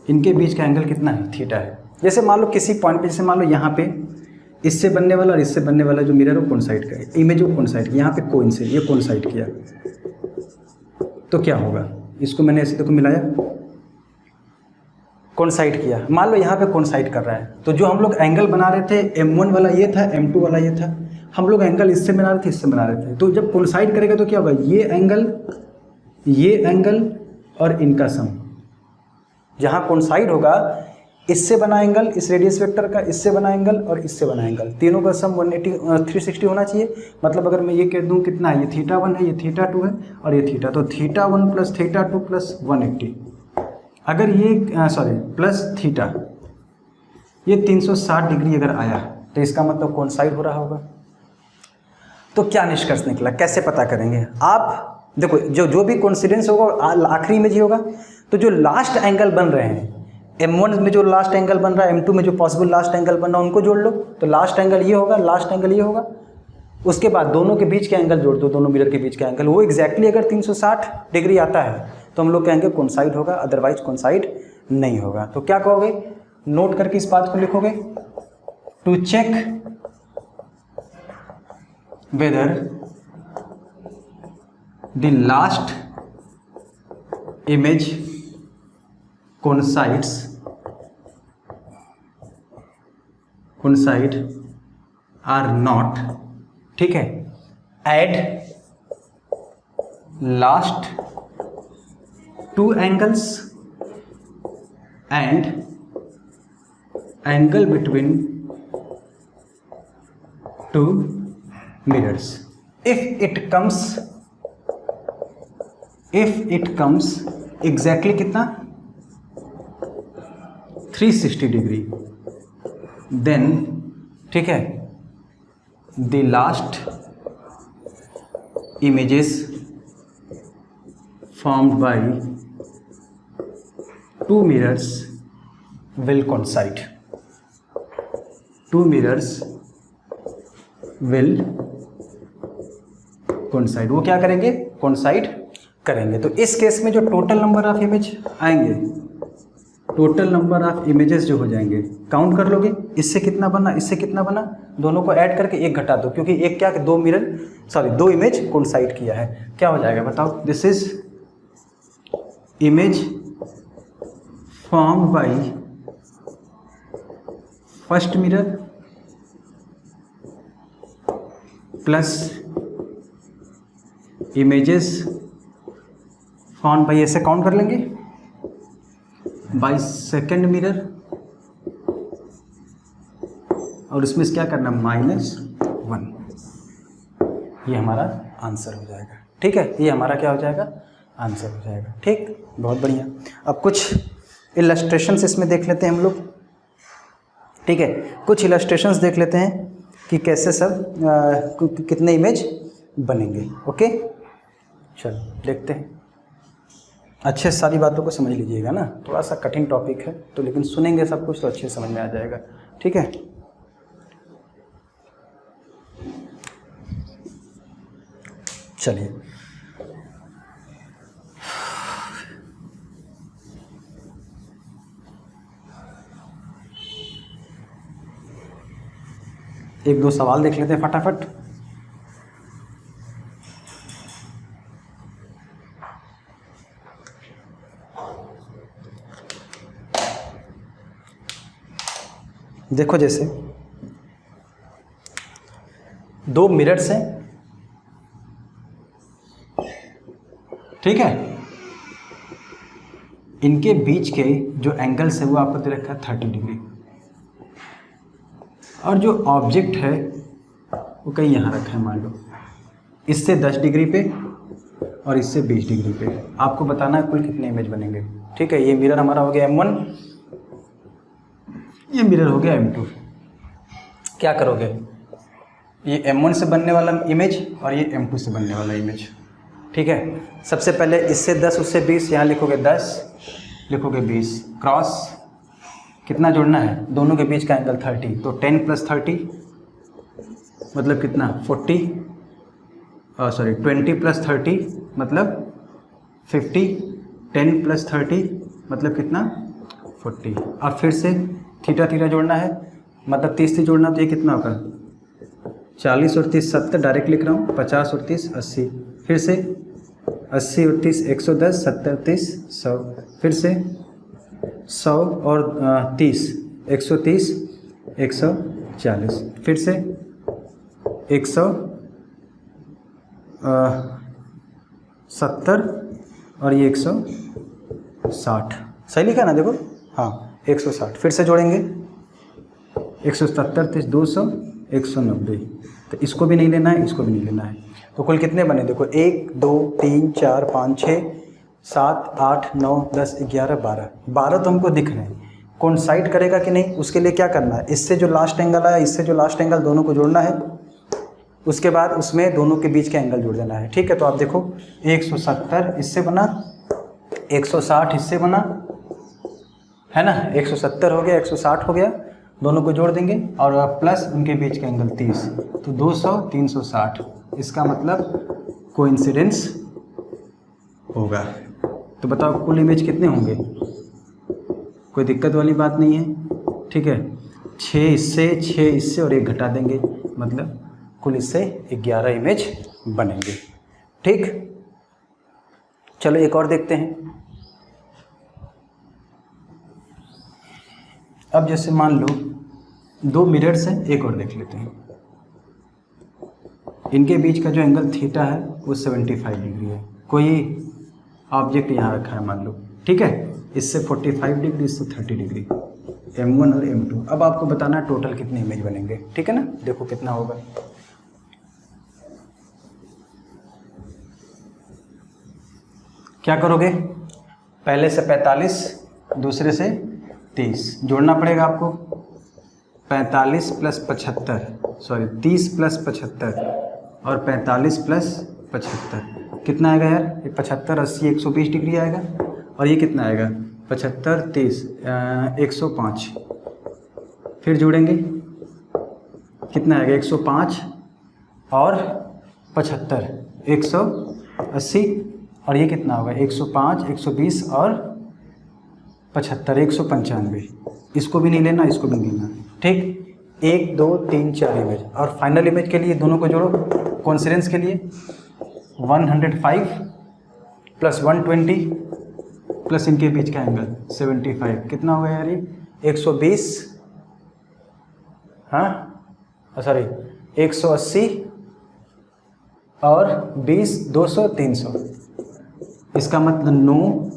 S1: इनके बीच का एंगल कितना है, थीटा है। जैसे मान लो किसी पॉइंट पे, जैसे मान लो यहाँ पे इससे बनने वाला और इससे बनने वाला जो मिरर वो कोइंसाइड करे, इमेज वो कोइंसाइड किया, यहाँ पे कोइंसाइड, ये कोइंसाइड किया, तो क्या होगा? इसको मैंने ऐसे देखो मिलाया, कोइंसाइड किया। मान लो यहाँ पे कोइंसाइड कर रहा है, तो जो हम लोग एंगल बना रहे थे M1 वाला ये था, M2 वाला ये था, हम लोग एंगल इससे बना रहे थे, इससे बना रहे थे। तो जब कोइंसाइड करेगा तो क्या होगा, ये एंगल और इनका सम, जहाँ कोइंसाइड होगा इससे बना एंगल, इस रेडियस वेक्टर का, इससे बना एंगल और इससे बना एंगल, तीनों का सम 360 होना चाहिए। मतलब अगर मैं ये कह दूँ कितना है, ये θ1 है, ये θ2 है और ये थीटा, तो θ1 प्लस θ2 प्लस 180, अगर ये प्लस थीटा, ये 360 डिग्री अगर आया तो इसका मतलब कोइंसाइड हो रहा होगा। तो क्या निष्कर्ष निकला, कैसे पता करेंगे? आप देखो जो भी कोइंसिडेंस होगा आखिरी में ही होगा। तो जो लास्ट एंगल बन रहे हैं, M1 में जो लास्ट एंगल बन रहा है, M2 में जो पॉसिबल लास्ट एंगल बन रहा है, उनको जोड़ लो, तो लास्ट एंगल ये होगा, लास्ट एंगल ये होगा। उसके बाद दोनों के बीच के एंगल जोड़ दो, दोनों मिरर के बीच का एंगल, वो एग्जैक्टली अगर 360 डिग्री आता है तो हम लोग कहेंगे कोइंसाइड होगा, अदरवाइज कोइंसाइड नहीं होगा। तो क्या कहोगे, नोट करके इस बात को लिखोगे, to check whether the last image coincide or not, ठीक है, add last two angles and angle between two mirrors. If it comes exactly कितना 360 डिग्री, then ठीक है, the last images formed by two mirrors will coincide. Two mirrors will coincide. वो क्या करेंगे? coincide करेंगे. तो इस केस में जो टोटल नंबर ऑफ इमेज आएंगे, टोटल नंबर ऑफ इमेजेस जो हो जाएंगे, काउंट कर लोगे, इससे कितना बना, इससे कितना बना, दोनों को ऐड करके एक घटा दो, क्योंकि एक क्या, दो इमेज कोइंसाइड किया है. क्या हो जाएगा बताओ? This is image formed by first mirror plus images formed by, ऐसे काउंट कर लेंगे, बाय सेकेंड मिरर, और इसमें क्या करना, -1. ये हमारा आंसर हो जाएगा. ठीक है, ये हमारा क्या हो जाएगा, आंसर हो जाएगा. ठीक, बहुत बढ़िया. अब कुछ इलस्ट्रेशंस इसमें देख लेते हैं हम लोग. ठीक है, कुछ इलस्ट्रेशंस देख लेते हैं कि कैसे सब कितने इमेज बनेंगे. ओके, चलो देखते हैं. अच्छे सारी बातों को समझ लीजिएगा ना, थोड़ा सा कठिन टॉपिक है तो, लेकिन सुनेंगे सब कुछ तो अच्छे समझ में आ जाएगा. ठीक है, चलिए. एक दो सवाल देख लेते हैं फटाफट. देखो, जैसे दो मिरर्स हैं, ठीक है, इनके बीच के जो एंगल्स है वो आपको दे रखा है 30 डिग्री, और जो ऑब्जेक्ट है वो कहीं यहाँ रखा है, मान लो इससे 10 डिग्री पे और इससे 20 डिग्री पे. आपको बताना है कुल कितने इमेज बनेंगे. ठीक है, ये मिरर हमारा हो गया M1, ये मिरर हो गया M2. क्या करोगे, ये M1 से बनने वाला इमेज और ये M2 से बनने वाला इमेज. ठीक है, सबसे पहले इससे 10 उससे 20, यहाँ लिखोगे 10, लिखोगे 20, क्रॉस कितना जोड़ना है, दोनों के बीच का एंगल 30, तो 10 + 30 मतलब कितना 40, 20 + 30 मतलब 50, 10 + 30 मतलब कितना 40. अब फिर से थीटा जोड़ना है, मतलब 30 से जोड़ना, तो ये कितना होगा 40 और 30 70, डायरेक्ट लिख रहा हूँ, 50 और 30 80, फिर से 80 और 30 110, 70 और 30 100, फिर से 100 और 30 130 140, फिर से 170 और ये 160. सही लिखा ना, देखो, हाँ 160. फिर से जोड़ेंगे 170 30 200 190, तो इसको भी नहीं लेना है, इसको भी नहीं लेना है. तो कुल कितने बने, देखो 1 2 3 4 5 6 7 8 9 10 11 12 तो हमको दिख रहे हैं. कोइंसाइड करेगा कि नहीं, उसके लिए क्या करना है, इससे जो लास्ट एंगल आया, इससे जो लास्ट एंगल, दोनों को जोड़ना है. उसके बाद उसमें दोनों के बीच का एंगल जोड़ देना है. ठीक है, तो आप देखो 170 इससे बना, 160 इससे बना, है ना, 170 हो गया, 160 हो गया, दोनों को जोड़ देंगे और प्लस उनके बीच का एंगल 30, तो 200 360. इसका मतलब कोइंसिडेंस होगा. तो बताओ कुल इमेज कितने होंगे, कोई दिक्कत वाली बात नहीं है. ठीक है, 6 इससे 6 इससे और 1 घटा देंगे, मतलब कुल इससे 11 इमेज बनेंगे। ठीक, चलो एक और देखते हैं। अब जैसे मान लो 2 मिरर्स हैं, एक और देख लेते हैं। इनके बीच का जो एंगल थीटा है वो 75 डिग्री है। कोई ऑब्जेक्ट यहाँ रखा है मान लो, ठीक है, इससे 45 डिग्री, इससे 30 डिग्री, M1 और M2। अब आपको बताना है टोटल कितने इमेज बनेंगे, ठीक है ना। देखो कितना होगा। क्या करोगे, पहले से 45, दूसरे से 30 जोड़ना पड़ेगा आपको। 45 + 75, सॉरी 30 + 75 और 45 + 75 कितना आएगा यार, ये 75, 80, 120 डिग्री आएगा। और ये कितना आएगा, 75, 30, 105। फिर जोड़ेंगे कितना आएगा, 105 और 75, 180। और ये कितना होगा, 105, 120 और 75, 195। इसको भी नहीं लेना, इसको भी नहीं लेना। ठीक, 1, 2, 3, 4 इमेज। और फाइनल इमेज के लिए दोनों को जोड़ो कोइंसिडेंस के लिए। 105 + 120 प्लस इनके बीच का एंगल 75 कितना होगा यार, ये 120, हाँ सॉरी 180 और 20, 200, 300। इसका मतलब नो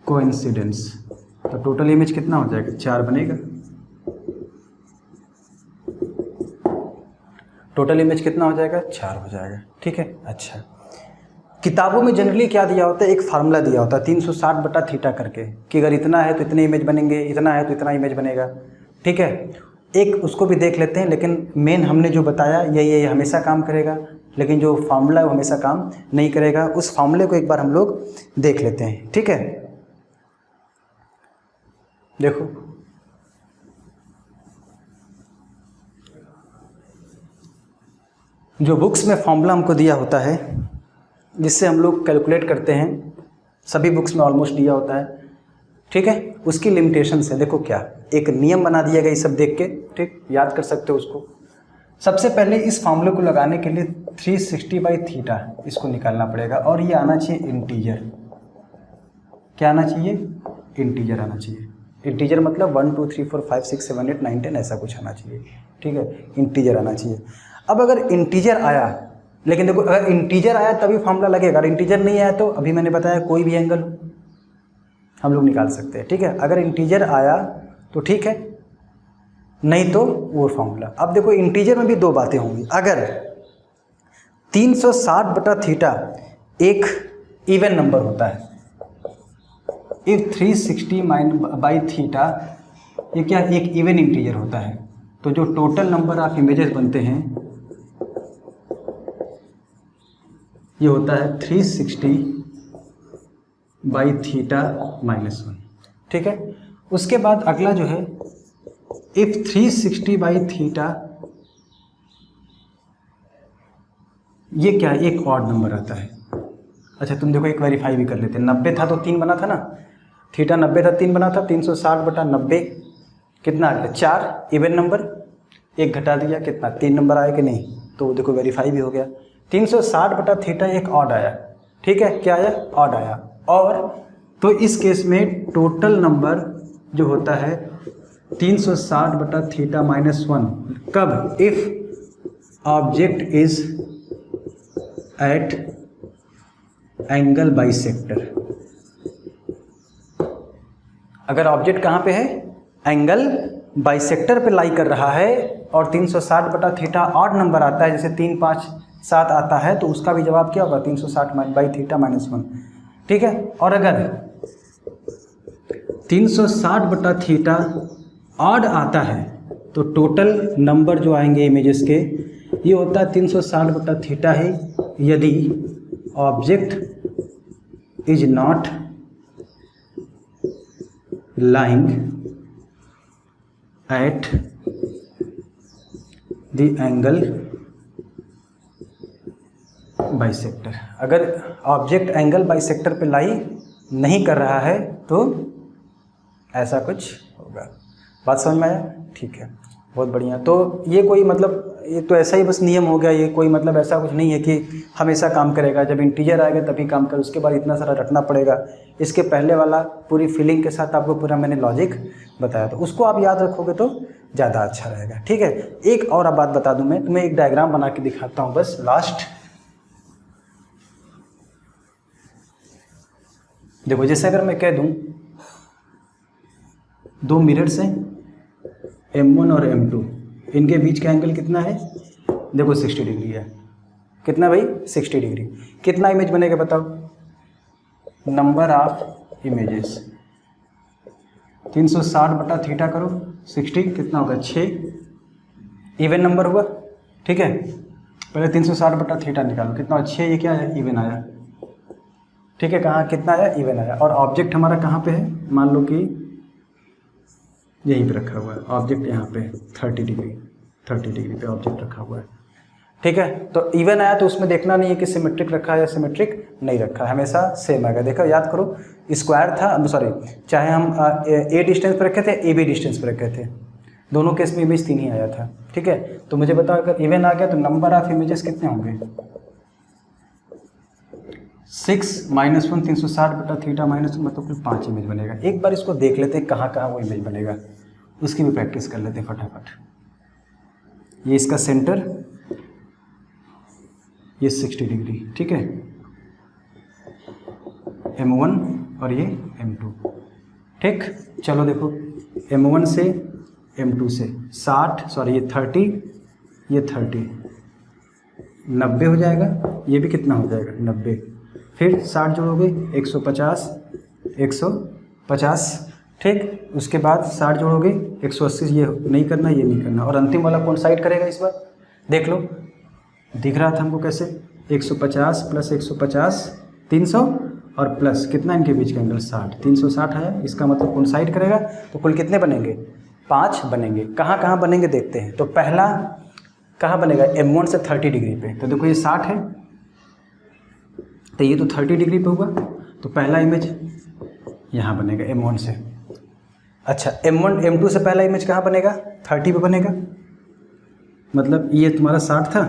S1: कोइंसिडेंस। तो टोटल इमेज कितना हो जाएगा, 4 बनेगा। टोटल इमेज कितना हो जाएगा, 4 हो जाएगा। ठीक है, अच्छा किताबों में जनरली क्या दिया होता है, एक फार्मूला दिया होता है 360/θ करके, कि अगर इतना है तो इतने इमेज बनेंगे, इतना है तो इतना इमेज बनेगा। ठीक है, एक उसको भी देख लेते हैं, लेकिन मेन हमने जो बताया ये हमेशा काम करेगा, लेकिन जो फार्मूला है वो हमेशा काम नहीं करेगा। उस फार्मूले को एक बार हम लोग देख लेते हैं। ठीक है, देखो जो बुक्स में फार्मूला हमको दिया होता है जिससे हम लोग कैलकुलेट करते हैं, सभी बुक्स में ऑलमोस्ट दिया होता है। ठीक है, उसकी लिमिटेशंस है। देखो क्या एक नियम बना दिया गया, ये सब देख के ठीक याद कर सकते हो उसको। सबसे पहले इस फार्मूले को लगाने के लिए 360/θ इसको निकालना पड़ेगा, और ये आना चाहिए इंटीजर। क्या आना चाहिए, इंटीजर आना चाहिए। इंटीजर मतलब 1 2 3 4 5 6 7 8 9 10 ऐसा कुछ आना चाहिए। ठीक है, इंटीजर आना चाहिए। अब अगर इंटीजर आया, लेकिन देखो अगर इंटीजर आया तभी फार्मूला लगेगा, अगर इंटीजर नहीं आया तो अभी मैंने बताया कोई भी एंगल हम लोग निकाल सकते हैं। ठीक है, अगर इंटीजर आया तो ठीक है, नहीं तो वो फार्मूला। अब देखो इंटीजर में भी 2 बातें होंगी। अगर 360/θ एक इवन नंबर होता है, इफ 360/θ ये क्या एक इवन इंटीजर होता है, तो जो टोटल नंबर ऑफ इमेजेस बनते हैं ये होता है 360/θ-1। ठीक है, उसके बाद अगला जो है इफ 360/θ ये क्या एक ऑड नंबर आता है। अच्छा तुम देखो एक वेरीफाई भी कर लेते हैं। 90 था तो 3 बना था ना, थीटा 90 था 3 बना था, 360/90 कितना आ गया 4 इवन नंबर, 1 घटा दिया कितना 3 नंबर आया कि नहीं, तो देखो वेरीफाई भी हो गया। 360/θ एक ऑड आया। ठीक है, क्या आया, ऑड आया। और तो इस केस में टोटल नंबर जो होता है 360/θ-1 कब, if object is at angle bisector. अगर ऑब्जेक्ट कहाँ पे है, एंगल बाइसेक्टर पे लाई कर रहा है, और 360/θ ऑड नंबर आता है, जैसे 3 5 7 आता है, तो उसका भी जवाब क्या होगा 360/θ-1। ठीक है, और अगर 360/θ ऑड आता है तो टोटल नंबर जो आएंगे इमेजेस के ये होता है 360/θ है, यदि object is not lying at the angle bisector. अगर ऑब्जेक्ट एंगल बाइसेक्टर पे लाई नहीं कर रहा है तो ऐसा कुछ होगा। बात समझ में आया, ठीक है, बहुत बढ़िया। तो ये कोई मतलब ये तो ऐसा ही बस नियम हो गया, ये कोई मतलब ऐसा कुछ नहीं है कि हमेशा काम करेगा, जब इंटीजर आएगा तभी काम कर, उसके बाद इतना सारा रटना पड़ेगा। इसके पहले वाला पूरी फीलिंग के साथ आपको पूरा मैंने लॉजिक बताया, तो उसको आप याद रखोगे तो ज़्यादा अच्छा रहेगा। ठीक है, एक और अब बात बता दूं, मैं तुम्हें एक डायग्राम बना के दिखाता हूँ बस लास्ट। देखो जैसे अगर मैं कह दूं दो मिरर्स हैं M1 और M2, इनके बीच का एंगल कितना है, देखो 60 डिग्री है। कितना भाई, 60 डिग्री। कितना इमेज बनेगा बताओ, नंबर ऑफ इमेजेस 360 बटा थीटा करो 60, कितना होगा 6, इवन नंबर हुआ। ठीक है, पहले 360 बटा थीटा निकालो, कितना हुआ 6, ये क्या है, इवन आया। ठीक है, कहाँ कितना आया, इवन आया। और ऑब्जेक्ट हमारा कहाँ पे है, मान लो कि यहीं पे रखा हुआ है ऑब्जेक्ट, यहाँ पे 30 डिग्री पे ऑब्जेक्ट रखा हुआ है। ठीक है, तो इवन आया तो उसमें देखना नहीं है कि सिमेट्रिक रखा है या सिमेट्रिक नहीं रखा है, हमेशा सेम आएगा। देखो याद करो, स्क्वायर था, सॉरी, चाहे हम ए डिस्टेंस पर रखे थे, ए बी डिस्टेंस पर रखे थे, दोनों केस में इमेज 3 ही आया था। ठीक है, तो मुझे बताओ अगर इवन आ गया तो नंबर ऑफ इमेजेस कितने होंगे, 6 -1 360 बटा थीटा माइनस, मतलब कुल 5 इमेज बनेगा। एक बार इसको देख लेते हैं कहाँ कहाँ वो इमेज बनेगा, उसकी भी प्रैक्टिस कर लेते हैं फटाफट। ये इसका सेंटर, ये 60 डिग्री। ठीक है, M1 और ये M2। ठीक, चलो देखो M1 से M2 से 60, सॉरी ये 30, ये 30, 90 हो जाएगा। ये भी कितना हो जाएगा, 90, फिर 60 जोड़ोगे 150, 150। ठीक, उसके बाद 60 जोड़ोगे 180, ये नहीं करना, ये नहीं करना। और अंतिम वाला कौन साइड करेगा इस बार, देख लो, दिख रहा था हमको कैसे, 150 प्लस 150 300, और प्लस कितना इनके बीच का एंगल 60, 360 आया। इसका मतलब कौन साइड करेगा, तो कुल कितने बनेंगे, 5 बनेंगे। कहाँ कहाँ बनेंगे देखते हैं। तो पहला कहाँ बनेगा, M1 से 30 डिग्री पे, तो देखो ये 60 है, तो ये तो 30 डिग्री पे हुआ, तो पहला इमेज यहाँ बनेगा M1 से। अच्छा, M1 M2 से पहला इमेज कहाँ बनेगा, 30 पे बनेगा, मतलब ये तुम्हारा 60 था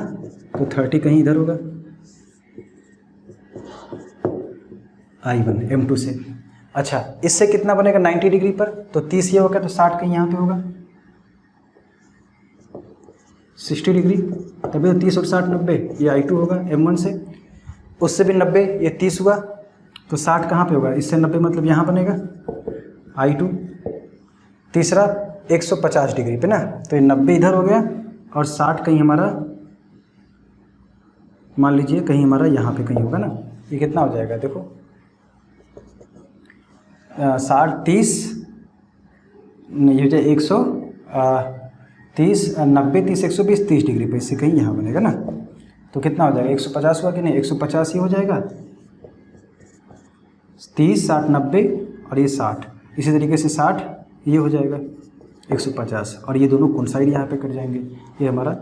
S1: तो 30 कहीं इधर होगा, I1 M2 से। अच्छा, इससे कितना बनेगा 90 डिग्री पर, तो 30 ये होगा, तो 60 कहीं यहाँ पे होगा, 60 डिग्री, तभी तो 30 और 60 90, ये I2 होगा M1 से। उससे भी 90, ये 30 हुआ, तो 60 कहाँ पे होगा, इससे 90 मतलब यहाँ बनेगा I2। तीसरा 150 डिग्री पे ना, तो ये 90 इधर हो गया, और 60 कहीं हमारा, मान लीजिए कहीं हमारा यहाँ पे कहीं होगा ना। ये कितना हो जाएगा देखो, 60 30, ये हो जाए 130 90 30 120 30 डिग्री पे, इससे कहीं यहाँ बनेगा ना। तो कितना हो जाएगा, 150 हुआ कि नहीं, 150 ही हो जाएगा, 30 60 90 और ये 60, इसी तरीके से 60 ये हो जाएगा 150, और ये दोनों कौन साइड यहाँ पे कट जाएंगे, ये हमारा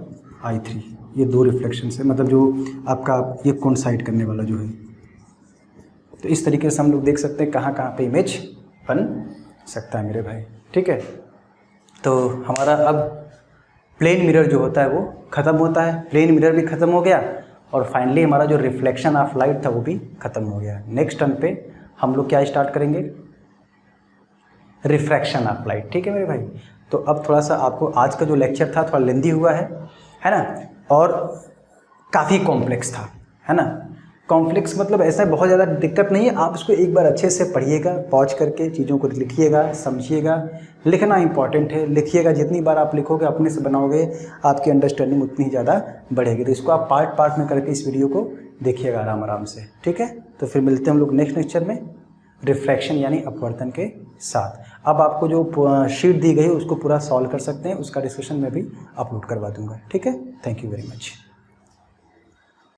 S1: I3, ये दो रिफ्लेक्शन से, मतलब जो आपका ये कौन साइड करने वाला जो है। तो इस तरीके से हम लोग देख सकते हैं कहाँ कहाँ पे इमेज बन सकता है मेरे भाई। ठीक है, तो हमारा अब प्लेन मिरर जो होता है वो ख़त्म होता है, प्लेन मिरर भी ख़त्म हो गया, और फाइनली हमारा जो रिफ्लेक्शन ऑफ लाइट था वो भी ख़त्म हो गया। नेक्स्ट टर्न पे हम लोग क्या स्टार्ट करेंगे, रिफ्रैक्शन ऑफ लाइट। ठीक है मेरे भाई, तो अब थोड़ा सा आपको आज का जो लेक्चर था थोड़ा लेंदी हुआ है ना, और काफ़ी कॉम्प्लेक्स था, है ना। कॉम्प्लेक्स मतलब ऐसा बहुत ज़्यादा दिक्कत नहीं है, आप इसको एक बार अच्छे से पढ़िएगा, पॉज करके चीज़ों को लिखिएगा, समझिएगा। लिखना इंपॉर्टेंट है, लिखिएगा, जितनी बार आप लिखोगे अपने से बनाओगे आपकी अंडरस्टैंडिंग उतनी ही ज़्यादा बढ़ेगी। तो इसको आप पार्ट पार्ट में करके इस वीडियो को देखिएगा आराम आराम से। ठीक है, तो फिर मिलते हैं हम लोग नेक्स्ट लेक्चर में रिफ्रैक्शन यानी अपवर्तन के साथ। अब आपको जो शीट दी गई है उसको पूरा सॉल्व कर सकते हैं, उसका डिस्कशन मैं भी अपलोड करवा दूंगा। ठीक है, थैंक यू वेरी मच।